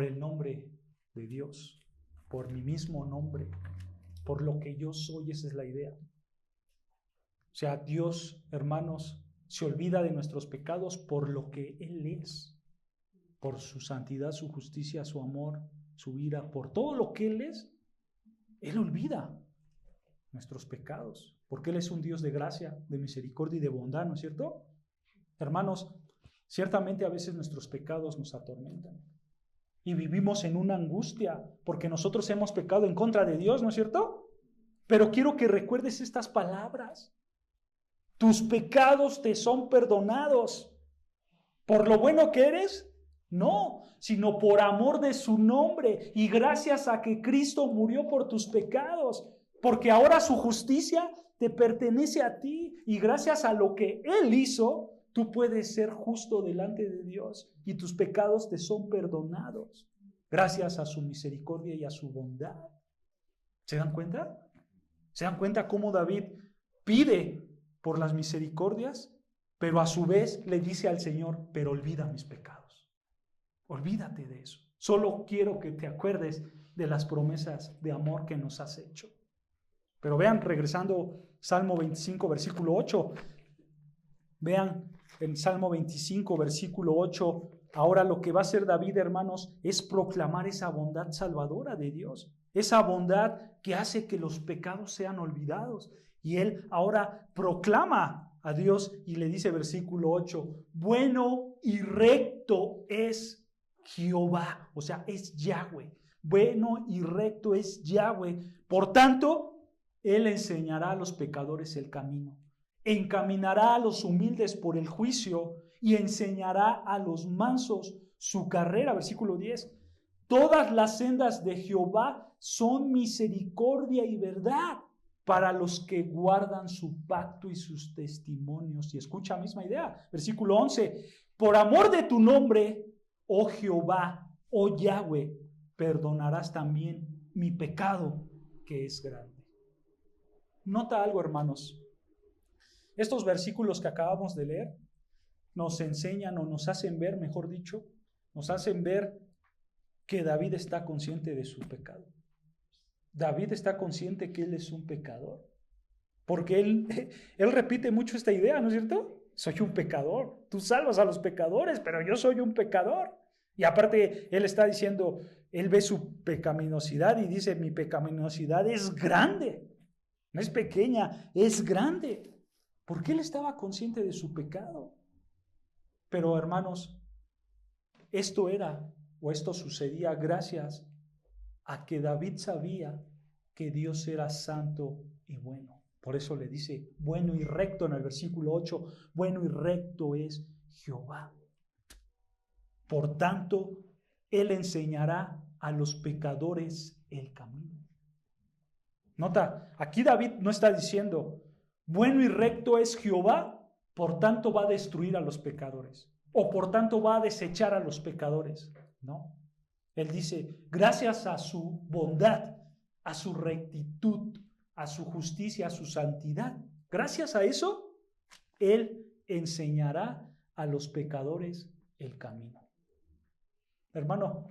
el nombre de Dios, por mi mismo nombre, por lo que yo soy, esa es la idea. O sea, Dios, hermanos, se olvida de nuestros pecados por lo que Él es, por su santidad, su justicia, su amor, su ira, por todo lo que Él es. Él olvida nuestros pecados, porque Él es un Dios de gracia, de misericordia y de bondad, ¿no es cierto? Hermanos, ciertamente a veces nuestros pecados nos atormentan y vivimos en una angustia porque nosotros hemos pecado en contra de Dios, ¿no es cierto? Pero quiero que recuerdes estas palabras. Tus pecados te son perdonados. ¿Por lo bueno que eres? No, sino por amor de su nombre y gracias a que Cristo murió por tus pecados, porque ahora su justicia te pertenece a ti y gracias a lo que Él hizo, tú puedes ser justo delante de Dios y tus pecados te son perdonados gracias a su misericordia y a su bondad. ¿Se dan cuenta? ¿Se dan cuenta cómo David pide por las misericordias, pero a su vez le dice al Señor, pero olvida mis pecados? Olvídate de eso. Solo quiero que te acuerdes de las promesas de amor que nos has hecho. Pero vean, regresando Salmo 25, versículo 8, vean en Salmo 25, versículo 8, ahora lo que va a hacer David, hermanos, es proclamar esa bondad salvadora de Dios, esa bondad que hace que los pecados sean olvidados. Y él ahora proclama a Dios y le dice, versículo 8, bueno y recto es Jehová, o sea, es Yahweh, bueno y recto es Yahweh, por tanto, Él enseñará a los pecadores el camino, encaminará a los humildes por el juicio y enseñará a los mansos su carrera. Versículo 10. Todas las sendas de Jehová son misericordia y verdad para los que guardan su pacto y sus testimonios. Y escucha, misma idea. Versículo 11. Por amor de tu nombre, oh Jehová, oh Yahweh, perdonarás también mi pecado que es grande. Nota algo, hermanos. Estos versículos que acabamos de leer nos enseñan o nos hacen ver, mejor dicho, nos hacen ver que David está consciente de su pecado. David está consciente que él es un pecador. Porque él repite mucho esta idea, ¿no es cierto? Soy un pecador. Tú salvas a los pecadores, pero yo soy un pecador. Y aparte, él está diciendo, él ve su pecaminosidad y dice, mi pecaminosidad es grande. No es pequeña, es grande. porque él estaba consciente de su pecado. Pero hermanos, esto sucedía gracias a que David sabía que Dios era santo y bueno. Por eso le dice, bueno y recto en el versículo 8, bueno y recto es Jehová. Por tanto, él enseñará a los pecadores el camino. Nota, aquí David no está diciendo, bueno y recto es Jehová, por tanto va a destruir a los pecadores, o por tanto va a desechar a los pecadores. No, él dice, gracias a su bondad, a su rectitud, a su justicia, a su santidad, gracias a eso, él enseñará a los pecadores el camino. Hermano,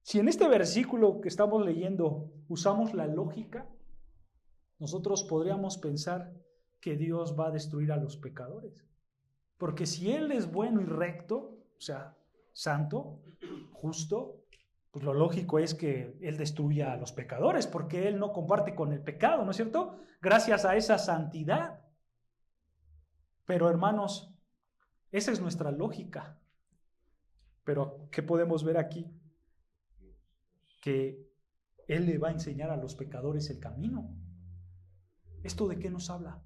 si en este versículo que estamos leyendo usamos la lógica, nosotros podríamos pensar que Dios va a destruir a los pecadores. Porque si Él es bueno y recto, o sea, santo, justo, pues lo lógico es que Él destruya a los pecadores, porque Él no comparte con el pecado, ¿no es cierto? Gracias a esa santidad. Pero hermanos, esa es nuestra lógica. Pero, ¿qué podemos ver aquí? Que Él le va a enseñar a los pecadores el camino. ¿Esto de qué nos habla?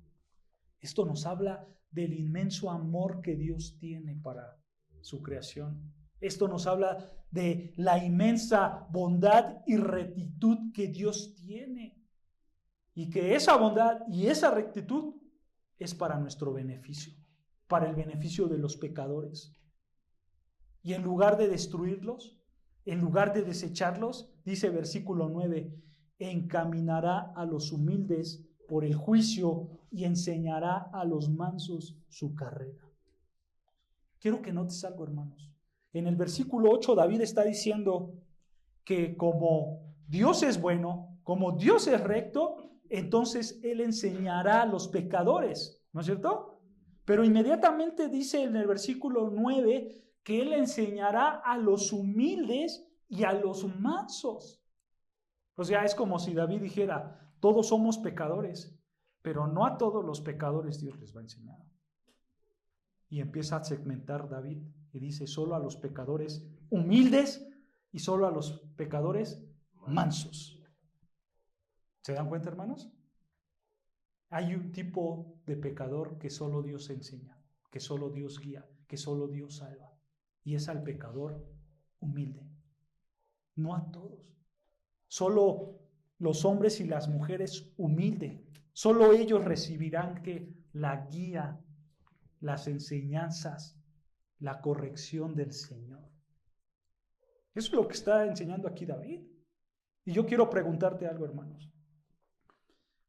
Esto nos habla del inmenso amor que Dios tiene para su creación. Esto nos habla de la inmensa bondad y rectitud que Dios tiene. Y que esa bondad y esa rectitud es para nuestro beneficio, para el beneficio de los pecadores. Y en lugar de destruirlos, en lugar de desecharlos, dice versículo 9, encaminará a los humildes por el juicio y enseñará a los mansos su carrera. Quiero que notes algo, hermanos. En el versículo 8 David está diciendo que como Dios es bueno, como Dios es recto, entonces Él enseñará a los pecadores, ¿no es cierto? Pero inmediatamente dice en el versículo 9 que Él enseñará a los humildes y a los mansos. O sea, es como si David dijera, todos somos pecadores, pero no a todos los pecadores Dios les va a enseñar. Y empieza a segmentar David y dice, solo a los pecadores humildes y solo a los pecadores mansos. ¿Se dan cuenta, hermanos? Hay un tipo de pecador que solo Dios enseña, que solo Dios guía, que solo Dios salva. Y es al pecador humilde. No a todos. Solo los hombres y las mujeres humildes. Solo ellos recibirán que la guía, las enseñanzas, la corrección del Señor. Eso es lo que está enseñando aquí David. Y yo quiero preguntarte algo, hermanos.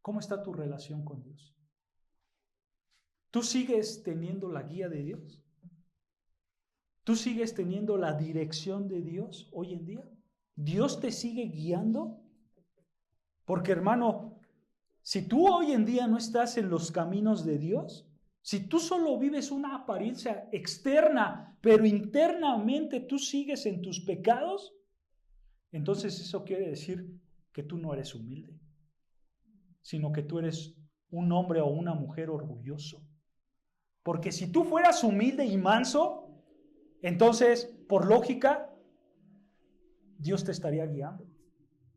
¿Cómo está tu relación con Dios? ¿Tú sigues teniendo la guía de Dios? ¿Tú sigues teniendo la dirección de Dios hoy en día? ¿Dios te sigue guiando? Porque, hermano, si tú hoy en día no estás en los caminos de Dios, si tú solo vives una apariencia externa, pero internamente tú sigues en tus pecados, entonces eso quiere decir que tú no eres humilde, sino que tú eres un hombre o una mujer orgulloso. Porque si tú fueras humilde y manso, entonces, por lógica, Dios te estaría guiando.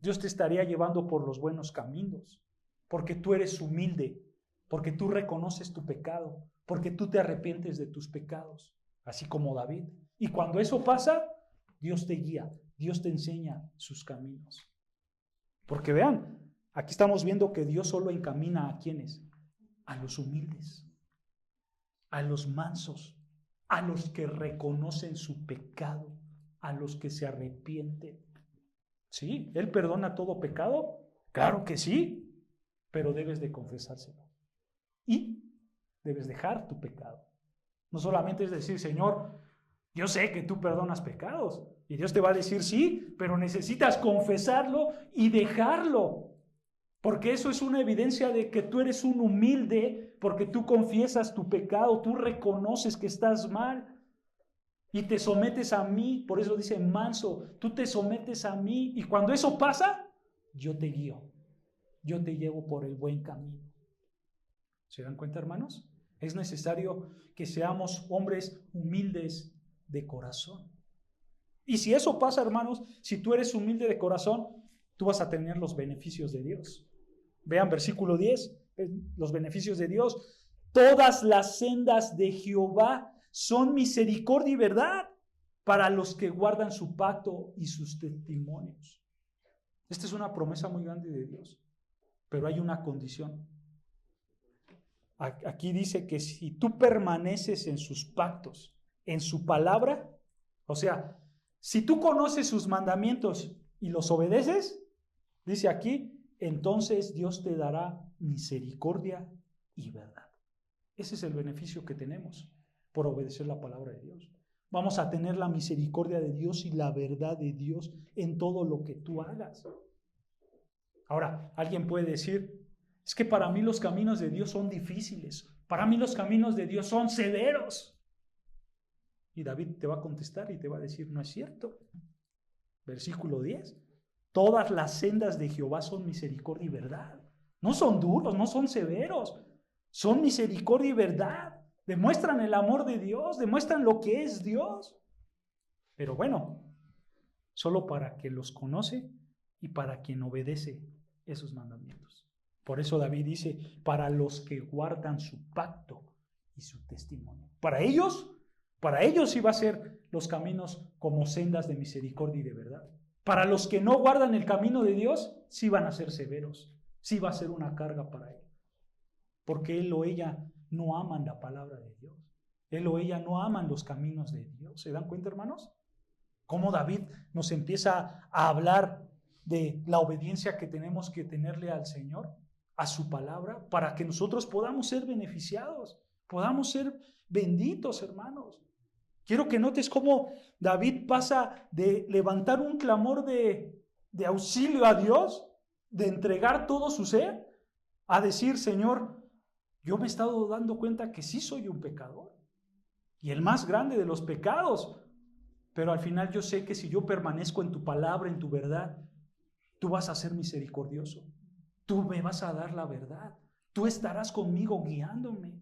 Dios te estaría llevando por los buenos caminos, porque tú eres humilde, porque tú reconoces tu pecado, porque tú te arrepientes de tus pecados, así como David. Y cuando eso pasa, Dios te guía, Dios te enseña sus caminos. Porque vean, aquí estamos viendo que Dios solo encamina a ¿quiénes? A los humildes, a los mansos, a los que reconocen su pecado, a los que se arrepienten. ¿Sí? ¿Él perdona todo pecado? Claro que sí, pero debes de confesárselo. Y debes dejar tu pecado. No solamente es decir, Señor, yo sé que tú perdonas pecados. Y Dios te va a decir, sí, pero necesitas confesarlo y dejarlo. Porque eso es una evidencia de que tú eres un humilde, porque tú confiesas tu pecado, tú reconoces que estás mal y te sometes a mí. Por eso dice manso, tú te sometes a mí y cuando eso pasa, yo te guío, yo te llevo por el buen camino. ¿Se dan cuenta, hermanos? Es necesario que seamos hombres humildes de corazón. Y si eso pasa, hermanos, si tú eres humilde de corazón, tú vas a tener los beneficios de Dios. Vean versículo 10, los beneficios de Dios. Todas las sendas de Jehová son misericordia y verdad para los que guardan su pacto y sus testimonios. Esta es una promesa muy grande de Dios, pero hay una condición. Aquí dice que si tú permaneces en sus pactos, en su palabra, o sea, si tú conoces sus mandamientos y los obedeces, dice aquí, entonces Dios te dará misericordia y verdad. Ese es el beneficio que tenemos por obedecer la palabra de Dios. Vamos a tener la misericordia de Dios y la verdad de Dios en todo lo que tú hagas. Ahora, alguien puede decir, es que para mí los caminos de Dios son difíciles. Para mí los caminos de Dios son severos. Y David te va a contestar y te va a decir, no es cierto. Versículo 10. Todas las sendas de Jehová son misericordia y verdad. No son duros, no son severos. Son misericordia y verdad. Demuestran el amor de Dios, demuestran lo que es Dios. Pero bueno, solo para quien los conoce y para quien obedece esos mandamientos. Por eso David dice, para los que guardan su pacto y su testimonio. Para ellos sí va a ser los caminos como sendas de misericordia y de verdad. Para los que no guardan el camino de Dios, sí van a ser severos. Sí va a ser una carga para ellos. Porque él o ella no aman la palabra de Dios. Él o ella no aman los caminos de Dios. ¿Se dan cuenta, hermanos? Cómo David nos empieza a hablar de la obediencia que tenemos que tenerle al Señor, a su palabra, para que nosotros podamos ser beneficiados, podamos ser benditos, hermanos. Quiero que notes cómo David pasa de levantar un clamor de auxilio a Dios, de entregar todo su ser, a decir, Señor, yo me he estado dando cuenta que sí soy un pecador, y el más grande de los pecados, pero al final yo sé que si yo permanezco en tu palabra, en tu verdad, tú vas a ser misericordioso, tú me vas a dar la verdad, tú estarás conmigo guiándome.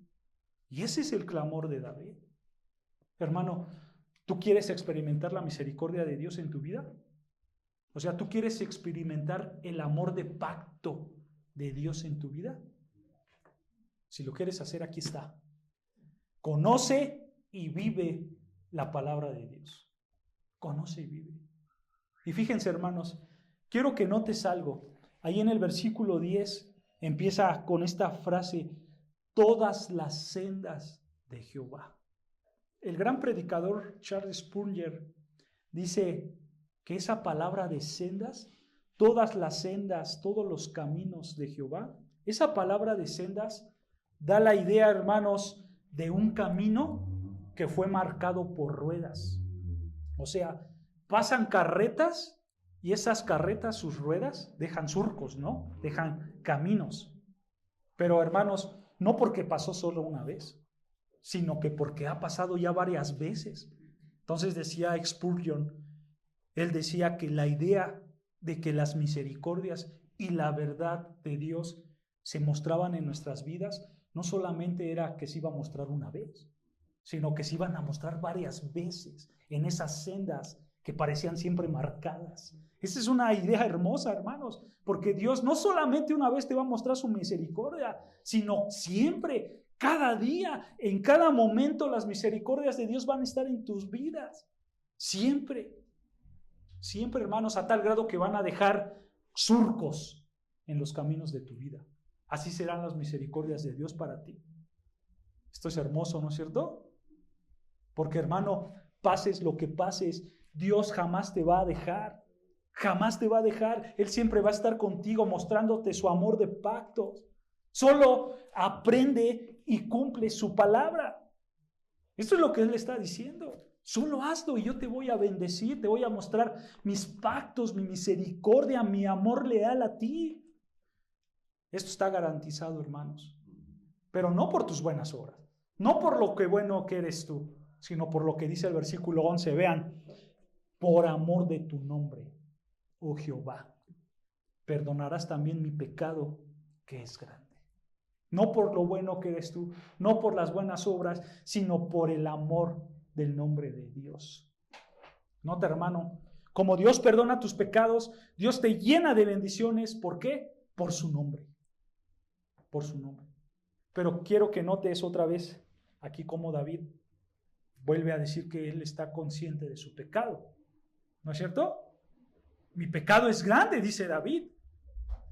Y ese es el clamor de David. Hermano, ¿tú quieres experimentar la misericordia de Dios en tu vida? O sea, ¿tú quieres experimentar el amor de pacto de Dios en tu vida? Si lo quieres hacer, aquí está. Conoce y vive la palabra de Dios. Conoce y vive. Y fíjense, hermanos, quiero que notes algo. Ahí en el versículo 10 empieza con esta frase, todas las sendas de Jehová. El gran predicador Charles Spurgeon dice que esa palabra de sendas, todas las sendas, todos los caminos de Jehová, esa palabra de sendas da la idea, hermanos, de un camino que fue marcado por ruedas. O sea, pasan carretas y esas carretas, sus ruedas, dejan surcos, ¿no? Dejan caminos. Pero, hermanos, no porque pasó solo una vez, sino que porque ha pasado ya varias veces. Entonces decía Spurgeon, él decía que la idea de que las misericordias y la verdad de Dios se mostraban en nuestras vidas, no solamente era que se iba a mostrar una vez, sino que se iban a mostrar varias veces en esas sendas que parecían siempre marcadas. Esa es una idea hermosa, hermanos, porque Dios no solamente una vez te va a mostrar su misericordia, sino siempre, cada día, en cada momento, las misericordias de Dios van a estar en tus vidas. Siempre, siempre, hermanos, a tal grado que van a dejar surcos en los caminos de tu vida. Así serán las misericordias de Dios para ti. Esto es hermoso, ¿no es cierto? Porque, hermano, pases lo que pases, Dios jamás te va a dejar. Jamás te va a dejar. Él siempre va a estar contigo mostrándote su amor de pactos. Solo aprende y cumple su palabra. Esto es lo que Él está diciendo. Solo hazlo y yo te voy a bendecir, te voy a mostrar mis pactos, mi misericordia, mi amor leal a ti. Esto está garantizado, hermanos. Pero no por tus buenas obras, no por lo que bueno que eres tú, sino por lo que dice el versículo 11. Vean, por amor de tu nombre, oh Jehová, perdonarás también mi pecado que es grande. No por lo bueno que eres tú, no por las buenas obras, sino por el amor del nombre de Dios. Nota, hermano, como Dios perdona tus pecados, Dios te llena de bendiciones. ¿Por qué? Por su nombre. Por su nombre. Pero quiero que notes otra vez aquí como David vuelve a decir que él está consciente de su pecado. ¿No es cierto? Mi pecado es grande, dice David.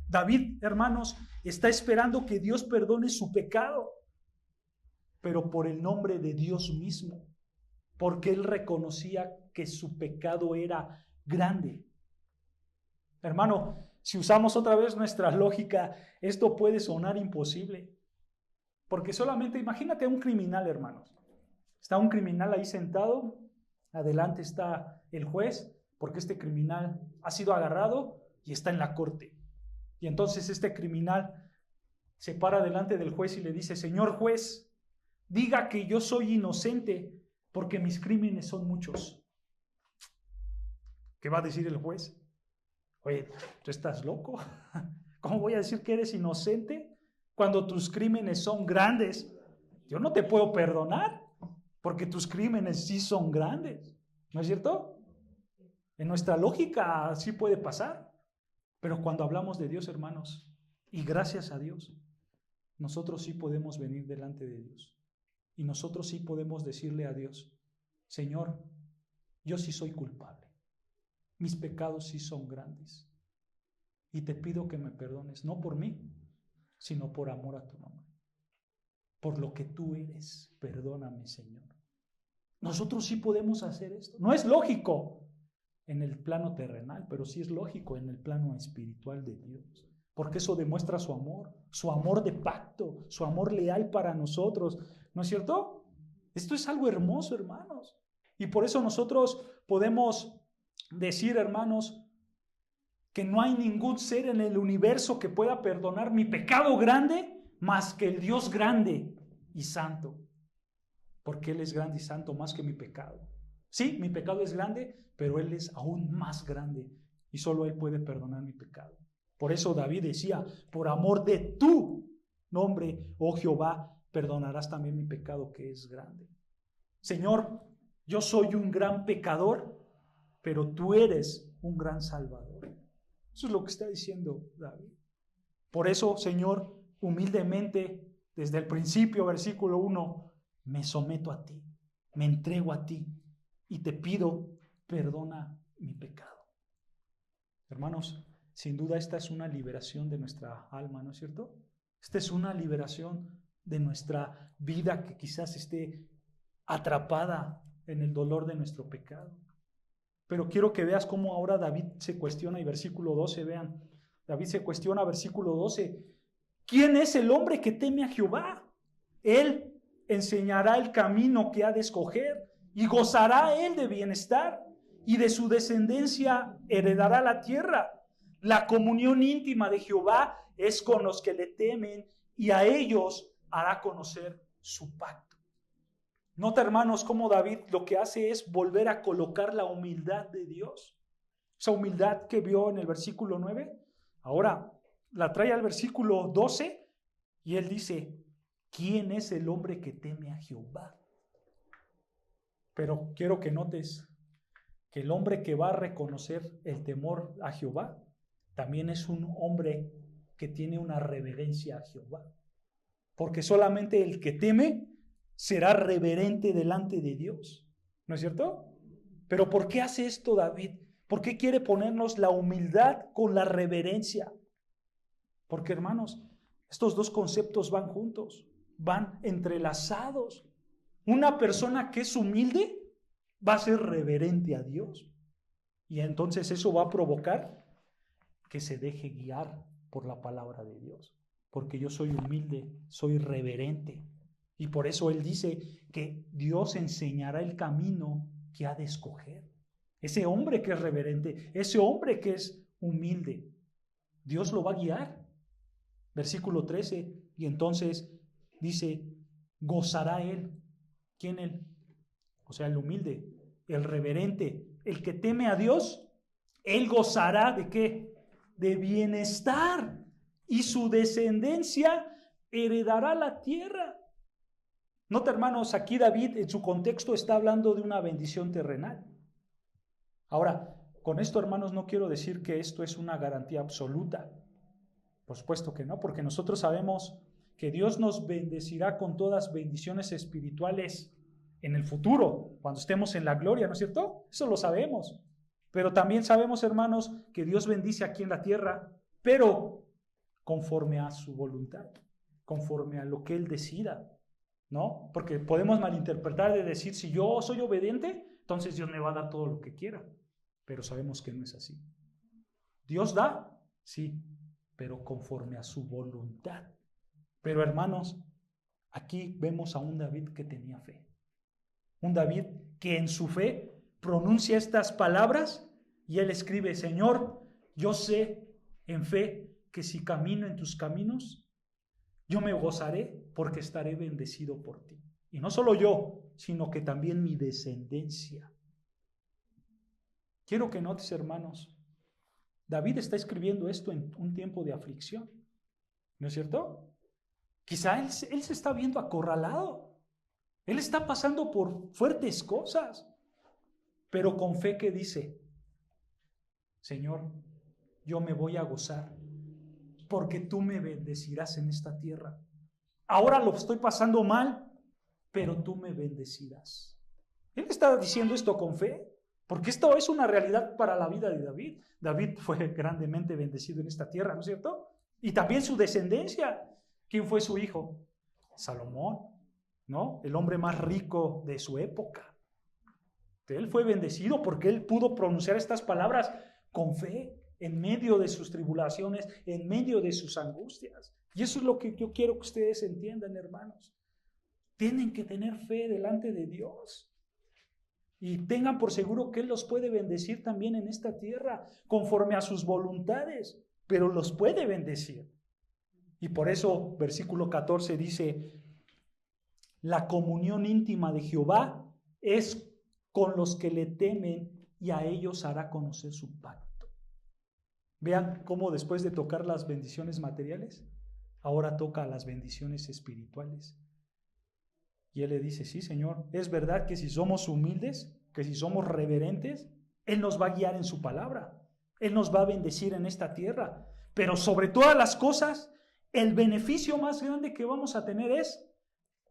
David, hermanos, está esperando que Dios perdone su pecado, pero por el nombre de Dios mismo, porque él reconocía que su pecado era grande. Hermano, si usamos otra vez nuestra lógica, esto puede sonar imposible, porque solamente imagínate a un criminal, hermanos. Está un criminal ahí sentado, adelante está el juez, porque este criminal ha sido agarrado y está en la corte. Y entonces este criminal se para delante del juez y le dice: Señor juez, diga que yo soy inocente porque mis crímenes son muchos. ¿Qué va a decir el juez? Oye, ¿tú estás loco? ¿Cómo voy a decir que eres inocente cuando tus crímenes son grandes? Yo no te puedo perdonar porque tus crímenes sí son grandes. ¿No es cierto? En nuestra lógica sí puede pasar. Pero cuando hablamos de Dios, hermanos, y gracias a Dios, nosotros sí podemos venir delante de Dios. Y nosotros sí podemos decirle a Dios: Señor, yo sí soy culpable. Mis pecados sí son grandes. Y te pido que me perdones, no por mí, sino por amor a tu nombre. Por lo que tú eres, perdóname, Señor. Nosotros sí podemos hacer esto. No es lógico en el plano terrenal, pero sí es lógico en el plano espiritual de Dios, porque eso demuestra su amor de pacto, su amor leal para nosotros, ¿no es cierto? Esto es algo hermoso, hermanos, y por eso nosotros podemos decir, hermanos, que no hay ningún ser en el universo que pueda perdonar mi pecado grande más que el Dios grande y santo, porque Él es grande y santo más que mi pecado. Sí, mi pecado es grande, pero Él es aún más grande y solo Él puede perdonar mi pecado. Por eso David decía: por amor de tu nombre, oh Jehová, perdonarás también mi pecado que es grande. Señor, yo soy un gran pecador, pero tú eres un gran salvador. Eso es lo que está diciendo David. Por eso, Señor, humildemente, desde el principio, versículo 1, me someto a ti, me entrego a ti y te pido, perdona mi pecado. Hermanos, sin duda esta es una liberación de nuestra alma, ¿no es cierto? Esta es una liberación de nuestra vida que quizás esté atrapada en el dolor de nuestro pecado. Pero quiero que veas cómo ahora David se cuestiona, y versículo 12, vean, David se cuestiona, versículo 12, ¿quién es el hombre que teme a Jehová? Él enseñará el camino que ha de escoger, y gozará él de bienestar, y de su descendencia heredará la tierra. La comunión íntima de Jehová es con los que le temen, y a ellos hará conocer su pacto. Nota, hermanos, cómo David lo que hace es volver a colocar la humildad de Dios. Esa humildad que vio en el versículo 9, ahora la trae al versículo 12, y él dice: ¿quién es el hombre que teme a Jehová? Pero quiero que notes que el hombre que va a reconocer el temor a Jehová también es un hombre que tiene una reverencia a Jehová. Porque solamente el que teme será reverente delante de Dios. ¿No es cierto? Pero ¿por qué hace esto David? ¿Por qué quiere ponernos la humildad con la reverencia? Porque, hermanos, estos dos conceptos van juntos, van entrelazados. Una persona que es humilde va a ser reverente a Dios. Y entonces eso va a provocar que se deje guiar por la palabra de Dios. Porque yo soy humilde, soy reverente. Y por eso él dice que Dios enseñará el camino que ha de escoger. Ese hombre que es reverente, ese hombre que es humilde, Dios lo va a guiar. Versículo 13, y entonces dice: gozará él. ¿Quién él? O sea, el humilde, el reverente, el que teme a Dios, él gozará ¿de qué? De bienestar, y su descendencia heredará la tierra. Nota, hermanos, aquí David en su contexto está hablando de una bendición terrenal. Ahora, con esto, hermanos, no quiero decir que esto es una garantía absoluta. Por supuesto que no, porque nosotros sabemos que Dios nos bendecirá con todas bendiciones espirituales en el futuro, cuando estemos en la gloria, ¿no es cierto? Eso lo sabemos. Pero también sabemos, hermanos, que Dios bendice aquí en la tierra, pero conforme a su voluntad, conforme a lo que Él decida, ¿no? Porque podemos malinterpretar de decir, si yo soy obediente, entonces Dios me va a dar todo lo que quiera. Pero sabemos que no es así. Dios da, sí, pero conforme a su voluntad. Pero hermanos, aquí vemos a un David que tenía fe. Un David que en su fe pronuncia estas palabras y él escribe, Señor, yo sé en fe que si camino en tus caminos, yo me gozaré porque estaré bendecido por ti. Y no solo yo, sino que también mi descendencia. Quiero que notes, hermanos, David está escribiendo esto en un tiempo de aflicción, ¿no es cierto? Quizá él se está viendo acorralado. Él está pasando por fuertes cosas, pero con fe que dice, Señor, yo me voy a gozar porque tú me bendecirás en esta tierra. Ahora lo estoy pasando mal, pero tú me bendecirás. Él está diciendo esto con fe, porque esto es una realidad para la vida de David. David fue grandemente bendecido en esta tierra, ¿no es cierto? Y también su descendencia. ¿Quién fue su hijo? Salomón, ¿no? El hombre más rico de su época. Él fue bendecido porque él pudo pronunciar estas palabras con fe en medio de sus tribulaciones, en medio de sus angustias. Y eso es lo que yo quiero que ustedes entiendan, hermanos. Tienen que tener fe delante de Dios. Y tengan por seguro que Él los puede bendecir también en esta tierra, conforme a sus voluntades, pero los puede bendecir. Y por eso, versículo 14 dice, la comunión íntima de Jehová es con los que le temen y a ellos hará conocer su pacto. Vean cómo después de tocar las bendiciones materiales, ahora toca las bendiciones espirituales. Y él le dice, sí, Señor, es verdad que si somos humildes, que si somos reverentes, Él nos va a guiar en su palabra. Él nos va a bendecir en esta tierra. Pero sobre todas las cosas, el beneficio más grande que vamos a tener es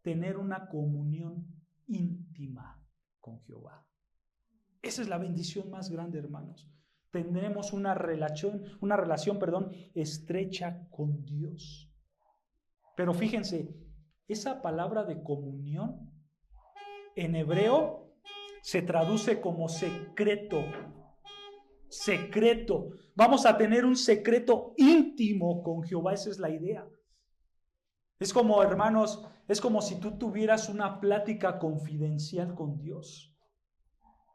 tener una comunión íntima con Jehová. Esa es la bendición más grande, hermanos. Tendremos una relación estrecha con Dios. Pero fíjense, esa palabra de comunión en hebreo se traduce como secreto. Secreto. Vamos a tener un secreto íntimo con Jehová, esa es la idea. Es como, hermanos, es como si tú tuvieras una plática confidencial con Dios.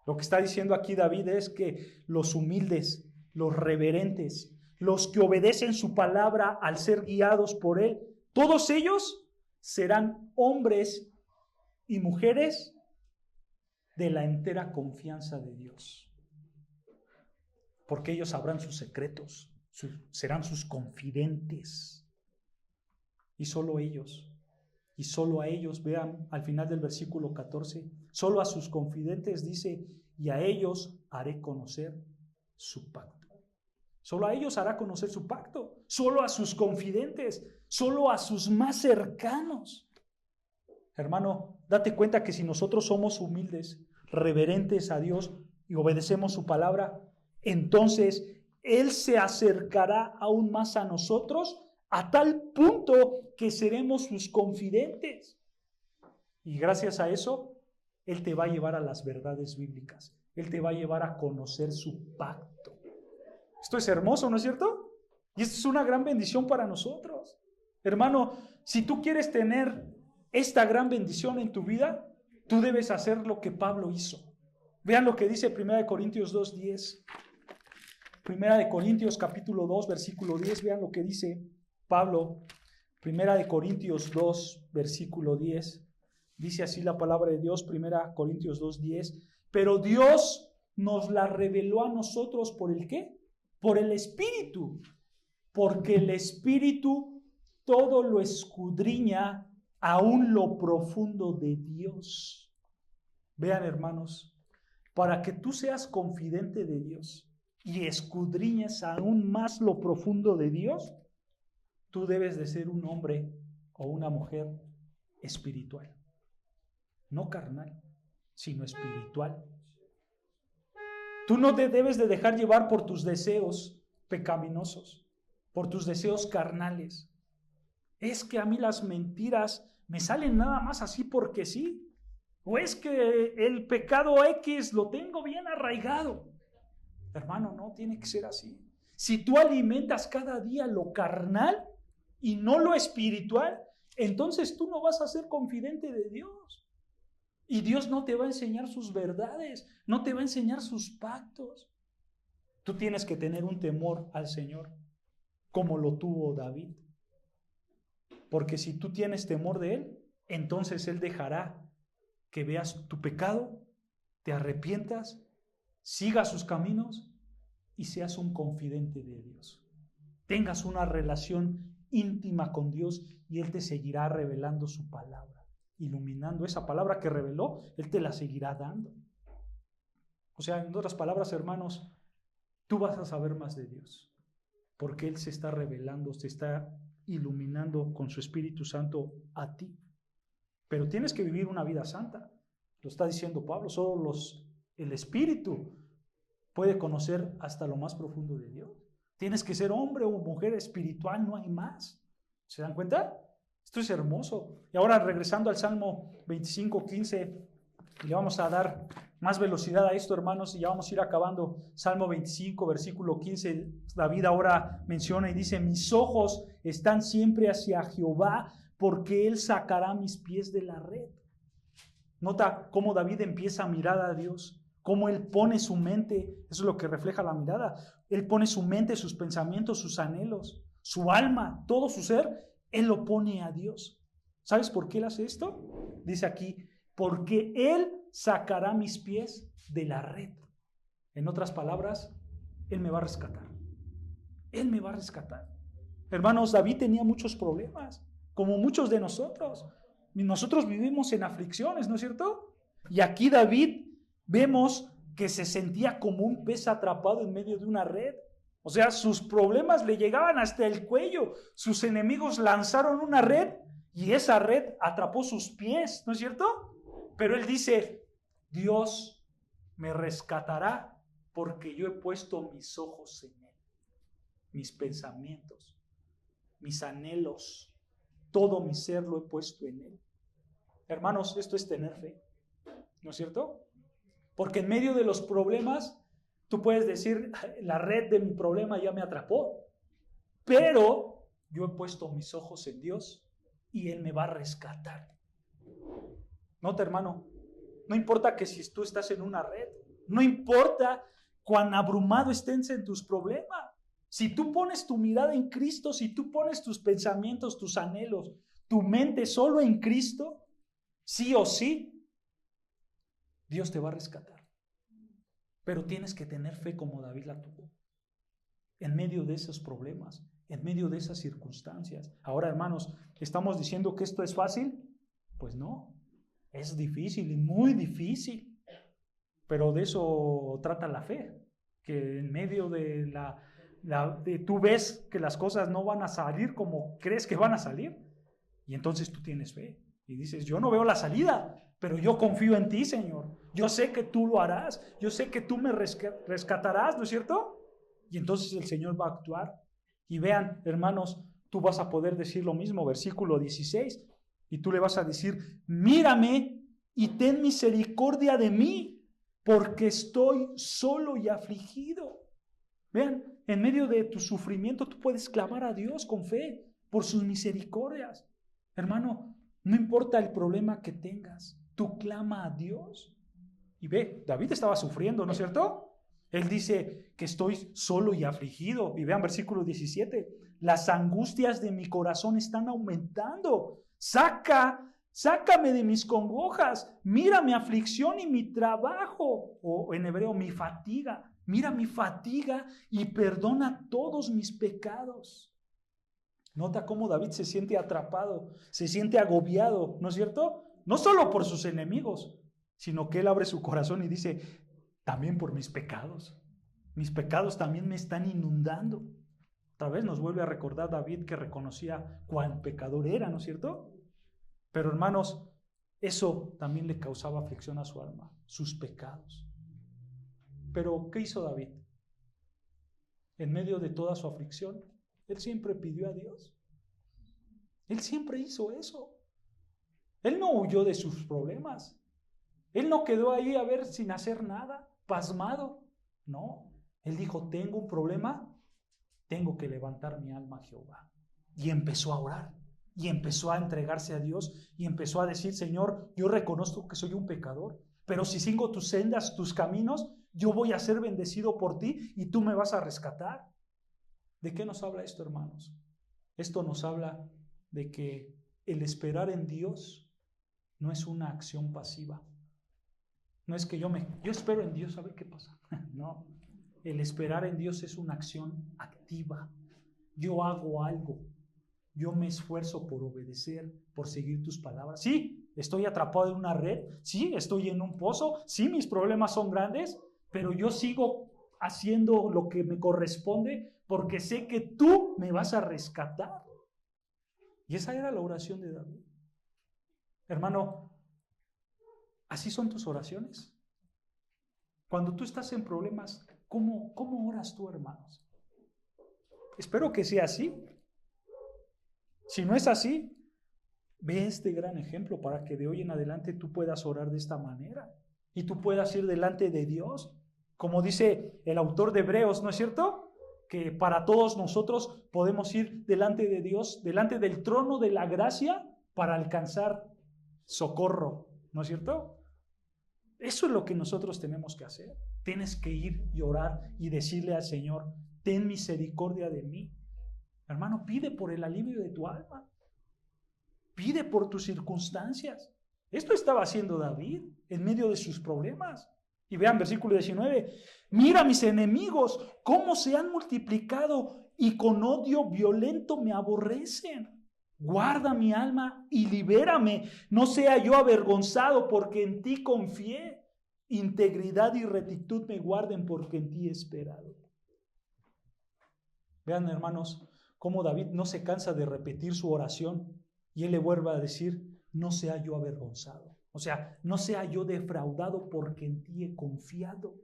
Lo que está diciendo aquí David es que los humildes, los reverentes, los que obedecen su palabra al ser guiados por Él, todos ellos serán hombres y mujeres de la entera confianza de Dios. Porque ellos sabrán sus secretos, serán sus confidentes. Y solo ellos, y solo a ellos, vean al final del versículo 14, solo a sus confidentes dice, y a ellos haré conocer su pacto. Solo a ellos hará conocer su pacto, solo a sus confidentes, solo a sus más cercanos. Hermano, date cuenta que si nosotros somos humildes, reverentes a Dios y obedecemos su palabra, entonces Él se acercará aún más a nosotros a tal punto que seremos sus confidentes. Y gracias a eso, Él te va a llevar a las verdades bíblicas. Él te va a llevar a conocer su pacto. Esto es hermoso, ¿no es cierto? Y esto es una gran bendición para nosotros. Hermano, si tú quieres tener esta gran bendición en tu vida, tú debes hacer lo que Pablo hizo. Vean lo que dice 1 Corintios 2:10. 1 Corintios capítulo 2, versículo 10. Vean lo que dice Pablo. 1 Corintios 2, versículo 10. Dice así la palabra de Dios, 1 Corintios 2:10. Pero Dios nos la reveló a nosotros ¿por el qué? Por el Espíritu. Porque el Espíritu todo lo escudriña, aún lo profundo de Dios. Vean, hermanos, para que tú seas confidente de Dios y escudriñes aún más lo profundo de Dios, tú debes de ser un hombre o una mujer espiritual. No carnal, sino espiritual. Tú no te debes de dejar llevar por tus deseos pecaminosos, por tus deseos carnales. Es que a mí las mentiras me salen nada más así porque sí. O es que el pecado X lo tengo bien arraigado. Hermano, no tiene que ser así. Si tú alimentas cada día lo carnal y no lo espiritual, entonces tú no vas a ser confidente de Dios. Y Dios no te va a enseñar sus verdades, no te va a enseñar sus pactos. Tú tienes que tener un temor al Señor, como lo tuvo David. Porque si tú tienes temor de Él, entonces Él dejará que veas tu pecado, te arrepientas, sigas sus caminos y seas un confidente de Dios. Tengas una relación íntima con Dios y Él te seguirá revelando su palabra, iluminando esa palabra que reveló, Él te la seguirá dando. O sea, en otras palabras, hermanos, tú vas a saber más de Dios, porque Él se está revelando, se está iluminando con su Espíritu Santo a ti. Pero tienes que vivir una vida santa. Lo está diciendo Pablo, solo el Espíritu puede conocer hasta lo más profundo de Dios. Tienes que ser hombre o mujer espiritual, no hay más. ¿Se dan cuenta? Esto es hermoso. Y ahora regresando al Salmo 25:15, le vamos a dar más velocidad a esto, hermanos, y ya vamos a ir acabando. Salmo 25, versículo 15, David ahora menciona y dice: mis ojos están siempre hacia Jehová, porque Él sacará mis pies de la red. Nota cómo David empieza a mirar a Dios, cómo Él pone su mente, eso es lo que refleja la mirada. Él pone su mente, sus pensamientos, sus anhelos, su alma, todo su ser, Él lo pone a Dios. ¿Sabes por qué Él hace esto? Dice aquí, porque Él sacará mis pies de la red. En otras palabras, Él me va a rescatar. Él me va a rescatar. Hermanos, David tenía muchos problemas, como muchos de nosotros. Nosotros vivimos en aflicciones, ¿no es cierto? Y aquí David vemos que se sentía como un pez atrapado en medio de una red. O sea, sus problemas le llegaban hasta el cuello. Sus enemigos lanzaron una red y esa red atrapó sus pies, ¿no es cierto? Pero él dice, Dios me rescatará porque yo he puesto mis ojos en Él, mis pensamientos, mis anhelos, todo mi ser lo he puesto en Él. Hermanos, esto es tener fe, ¿no es cierto? Porque en medio de los problemas, tú puedes decir, la red de mi problema ya me atrapó, pero yo he puesto mis ojos en Dios y Él me va a rescatar. Nota, hermano, no importa que si tú estás en una red, no importa cuán abrumado estés en tus problemas. Si tú pones tu mirada en Cristo, si tú pones tus pensamientos, tus anhelos, tu mente solo en Cristo, sí o sí, Dios te va a rescatar. Pero tienes que tener fe como David la tuvo. En medio de esos problemas, en medio de esas circunstancias. Ahora, hermanos, ¿estamos diciendo que esto es fácil? Pues no, es difícil y muy difícil. Pero de eso trata la fe, que en medio de tú ves que las cosas no van a salir como crees que van a salir, y entonces tú tienes fe y dices, yo no veo la salida, pero yo confío en ti, Señor. Yo sé que tú lo harás, yo sé que tú me rescatarás, ¿no es cierto? Y entonces el Señor va a actuar. Y vean, hermanos, tú vas a poder decir lo mismo, versículo 16, y tú le vas a decir, mírame y ten misericordia de mí, porque estoy solo y afligido. Vean, en medio de tu sufrimiento tú puedes clamar a Dios con fe por sus misericordias. Hermano, no importa el problema que tengas, tú clama a Dios. Y ve, David estaba sufriendo, ¿no es cierto? Él dice que estoy solo y afligido. Y vean versículo 17, las angustias de mi corazón están aumentando. Sácame de mis congojas, mira mi aflicción y mi trabajo, o en hebreo mi fatiga, mira mi fatiga y perdona todos mis pecados. Nota cómo David se siente atrapado, se siente agobiado, ¿no es cierto? No solo por sus enemigos, sino que él abre su corazón y dice, también por mis pecados. Mis pecados también me están inundando. Otra vez nos vuelve a recordar David que reconocía cuán pecador era, ¿no es cierto? Pero hermanos, eso también le causaba aflicción a su alma, sus pecados. Pero, ¿qué hizo David? En medio de toda su aflicción, él siempre pidió a Dios. Él siempre hizo eso. Él no huyó de sus problemas. Él no quedó ahí a ver sin hacer nada, pasmado. No, él dijo, tengo un problema, tengo que levantar mi alma a Jehová. Y empezó a orar, y empezó a entregarse a Dios, y empezó a decir, Señor, yo reconozco que soy un pecador, pero si sigo tus sendas, tus caminos, yo voy a ser bendecido por ti, y tú me vas a rescatar. ¿De qué nos habla esto, hermanos? Esto nos habla de que el esperar en Dios no es una acción pasiva. No es que yo espero en Dios a ver qué pasa. No, el esperar en Dios es una acción activa. Yo hago algo. Yo me esfuerzo por obedecer, por seguir tus palabras. Sí, estoy atrapado en una red. Sí, estoy en un pozo. Sí, mis problemas son grandes, pero yo sigo haciendo lo que me corresponde porque sé que tú me vas a rescatar. Y esa era la oración de David. Hermano, ¿así son tus oraciones? Cuando tú estás en problemas, ¿cómo oras tú, hermanos? Espero que sea así. Si no es así, ve este gran ejemplo para que de hoy en adelante tú puedas orar de esta manera y tú puedas ir delante de Dios. Como dice el autor de Hebreos, ¿no es cierto? Que para todos nosotros podemos ir delante de Dios, delante del trono de la gracia para alcanzar socorro, ¿no es cierto? Eso es lo que nosotros tenemos que hacer. Tienes que ir y orar y decirle al Señor, ten misericordia de mí. Hermano, pide por el alivio de tu alma. Pide por tus circunstancias. Esto estaba haciendo David en medio de sus problemas. Y vean versículo 19. Mira mis enemigos, cómo se han multiplicado y con odio violento me aborrecen. Guarda mi alma y libérame. No sea yo avergonzado porque en ti confié. Integridad y rectitud me guarden porque en ti he esperado. Vean, hermanos, cómo David no se cansa de repetir su oración y él le vuelve a decir, no sea yo avergonzado. O sea, no sea yo defraudado porque en ti he confiado.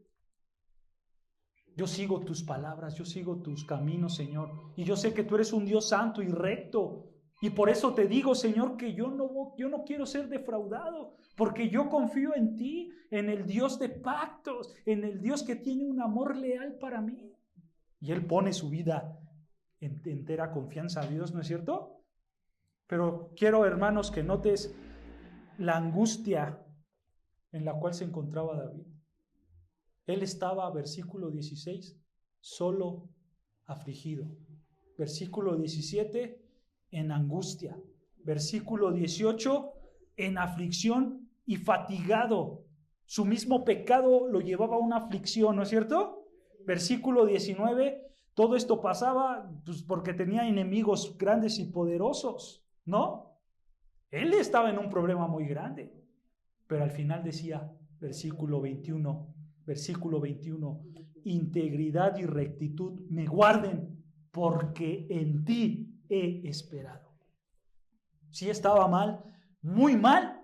Yo sigo tus palabras, yo sigo tus caminos, Señor. Y yo sé que tú eres un Dios santo y recto. Y por eso te digo, Señor, que yo no quiero ser defraudado, porque yo confío en ti, en el Dios de pactos, en el Dios que tiene un amor leal para mí. Y él pone su vida en entera confianza a Dios, ¿no es cierto? Pero quiero, hermanos, que notes la angustia en la cual se encontraba David. Él estaba, versículo 16, solo afligido. Versículo 17, en angustia. Versículo 18, en aflicción y fatigado. Su mismo pecado lo llevaba a una aflicción, ¿no es cierto? Versículo 19, todo esto pasaba pues, porque tenía enemigos grandes y poderosos, ¿no? Él estaba en un problema muy grande, pero al final decía, versículo 21, integridad y rectitud me guarden, porque en ti he esperado. Sí estaba mal, muy mal,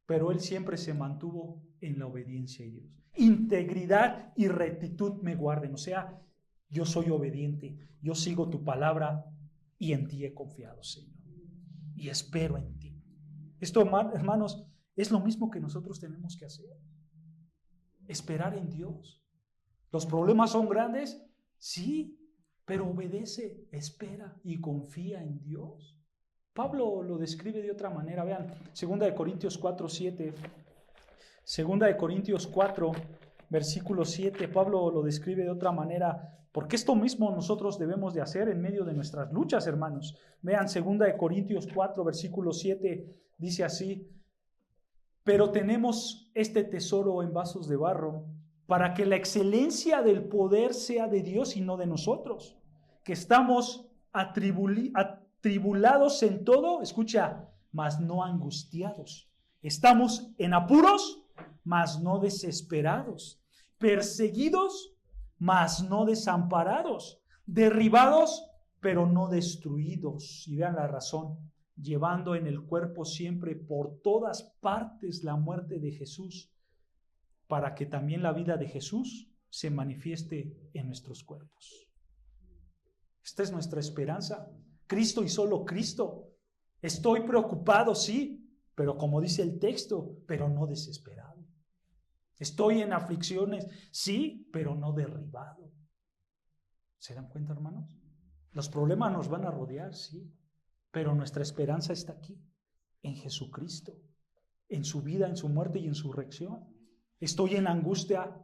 pero él siempre se mantuvo en la obediencia a Dios. Integridad y rectitud me guarden, o sea, yo soy obediente, yo sigo tu palabra y en ti he confiado, Señor, y espero en ti. Esto, hermanos, es lo mismo que nosotros tenemos que hacer. Esperar en Dios. ¿Los problemas son grandes? Sí, pero obedece, espera y confía en Dios. Pablo lo describe de otra manera. Vean, 2 Corintios 4, 7. 2 Corintios 4, versículo 7. Pablo lo describe de otra manera, porque esto mismo nosotros debemos de hacer en medio de nuestras luchas, hermanos. Vean, 2 Corintios 4, versículo 7, dice así: pero tenemos este tesoro en vasos de barro, para que la excelencia del poder sea de Dios y no de nosotros, que estamos tribulados en todo, escucha, mas no angustiados. Estamos en apuros, mas no desesperados. Perseguidos, mas no desamparados. Derribados, pero no destruidos. Y vean la razón. Llevando en el cuerpo siempre por todas partes la muerte de Jesús, para que también la vida de Jesús se manifieste en nuestros cuerpos. Esta es nuestra esperanza. Cristo y solo Cristo. Estoy preocupado, sí, pero como dice el texto, pero no desesperado. Estoy en aflicciones, sí, pero no derribado. ¿Se dan cuenta, hermanos? Los problemas nos van a rodear, sí, pero nuestra esperanza está aquí, en Jesucristo, en su vida, en su muerte y en su resurrección. Estoy en angustia,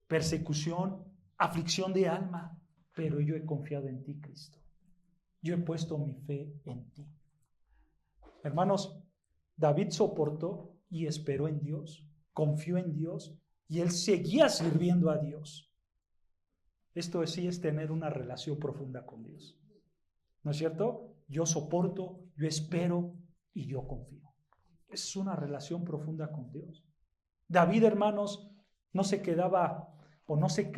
persecución, aflicción de alma, pero yo he confiado en ti, Cristo. Yo he puesto mi fe en ti. Hermanos, David soportó y esperó en Dios, confió en Dios y él seguía sirviendo a Dios. Esto sí es tener una relación profunda con Dios. ¿No es cierto? Yo soporto, yo espero y yo confío. Es una relación profunda con Dios. David, hermanos, no se quedaba o no se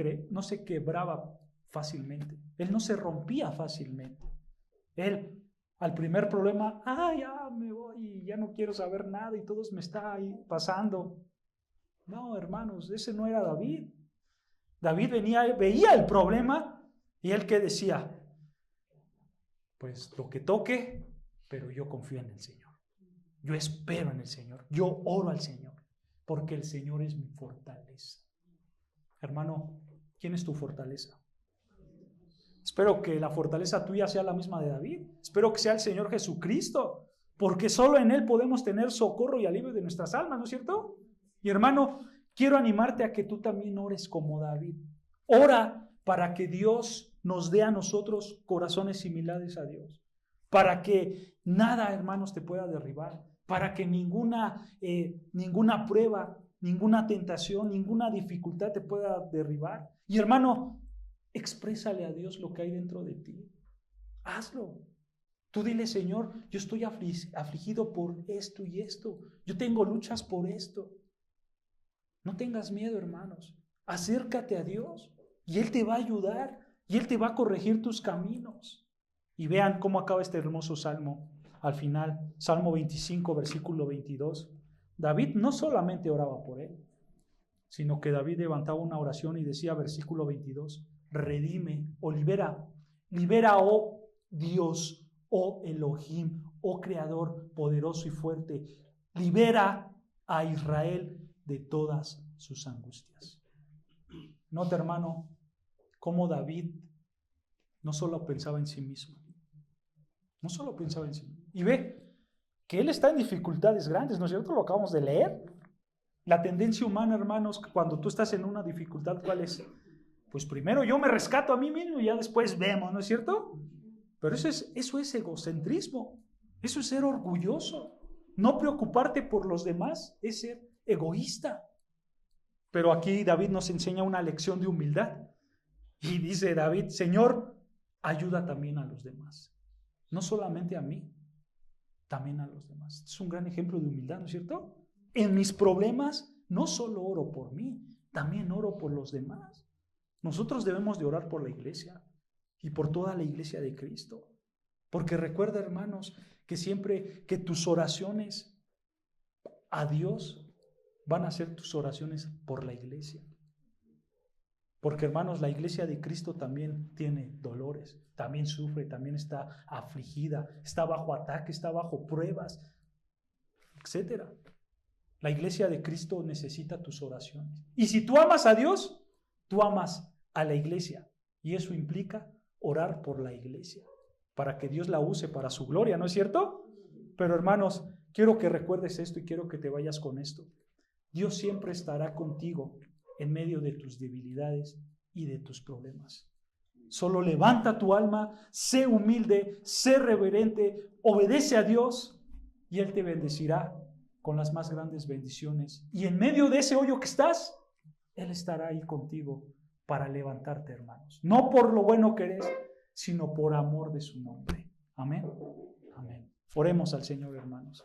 quebraba fácilmente. Él no se rompía fácilmente. Él, al primer problema, ya me voy y ya no quiero saber nada y todo me está ahí pasando. No, hermanos, ese no era David. David veía el problema y él ¿qué decía? Pues lo que toque, pero yo confío en el Señor. Yo espero en el Señor. Yo oro al Señor, porque el Señor es mi fortaleza. Hermano, ¿quién es tu fortaleza? Espero que la fortaleza tuya sea la misma de David. Espero que sea el Señor Jesucristo, porque solo en Él podemos tener socorro y alivio de nuestras almas, ¿no es cierto? Y hermano, quiero animarte a que tú también ores como David. Ora para que Dios nos dé a nosotros corazones similares a Dios, para que nada, hermanos, te pueda derribar, para que ninguna prueba, ninguna tentación, ninguna dificultad te pueda derribar. Y hermano, exprésale a Dios lo que hay dentro de ti. Hazlo. Tú dile, Señor, yo estoy afligido por esto y esto. Yo tengo luchas por esto. No tengas miedo, hermanos. Acércate a Dios y Él te va a ayudar y Él te va a corregir tus caminos. Y vean cómo acaba este hermoso salmo. Al final, Salmo 25, versículo 22. David no solamente oraba por él, sino que David levantaba una oración y decía, versículo 22, redime o libera, oh Dios, oh Elohim, oh Creador poderoso y fuerte, libera a Israel de todas sus angustias. Nota, hermano, cómo David no solo pensaba en sí mismo, no solo pensaba en sí mismo. Y ve que él está en dificultades grandes, ¿no es cierto? Lo acabamos de leer. La tendencia humana, hermanos, cuando tú estás en una dificultad, ¿cuál es? Pues primero yo me rescato a mí mismo y ya después vemos, ¿no es cierto? Pero eso es egocentrismo, eso es ser orgulloso. No preocuparte por los demás es ser egoísta. Pero aquí David nos enseña una lección de humildad. Y dice David, Señor, ayuda también a los demás. No solamente a mí, también a los demás. Es un gran ejemplo de humildad, ¿no es cierto? En mis problemas no solo oro por mí, también oro por los demás. Nosotros debemos de orar por la iglesia y por toda la iglesia de Cristo. Porque recuerda, hermanos, que siempre que tus oraciones a Dios van a ser tus oraciones por la iglesia. Porque, hermanos, la iglesia de Cristo también tiene dolores, también sufre, también está afligida, está bajo ataque, está bajo pruebas, etc. La iglesia de Cristo necesita tus oraciones. Y si tú amas a Dios, tú amas a la iglesia. Y eso implica orar por la iglesia, para que Dios la use para su gloria, ¿no es cierto? Pero, hermanos, quiero que recuerdes esto y quiero que te vayas con esto. Dios siempre estará contigo en medio de tus debilidades y de tus problemas. Solo levanta tu alma, sé humilde, sé reverente, obedece a Dios y Él te bendecirá con las más grandes bendiciones. Y en medio de ese hoyo que estás, Él estará ahí contigo para levantarte, hermanos. No por lo bueno que eres, sino por amor de su nombre. Amén. Amén. Oremos al Señor, hermanos.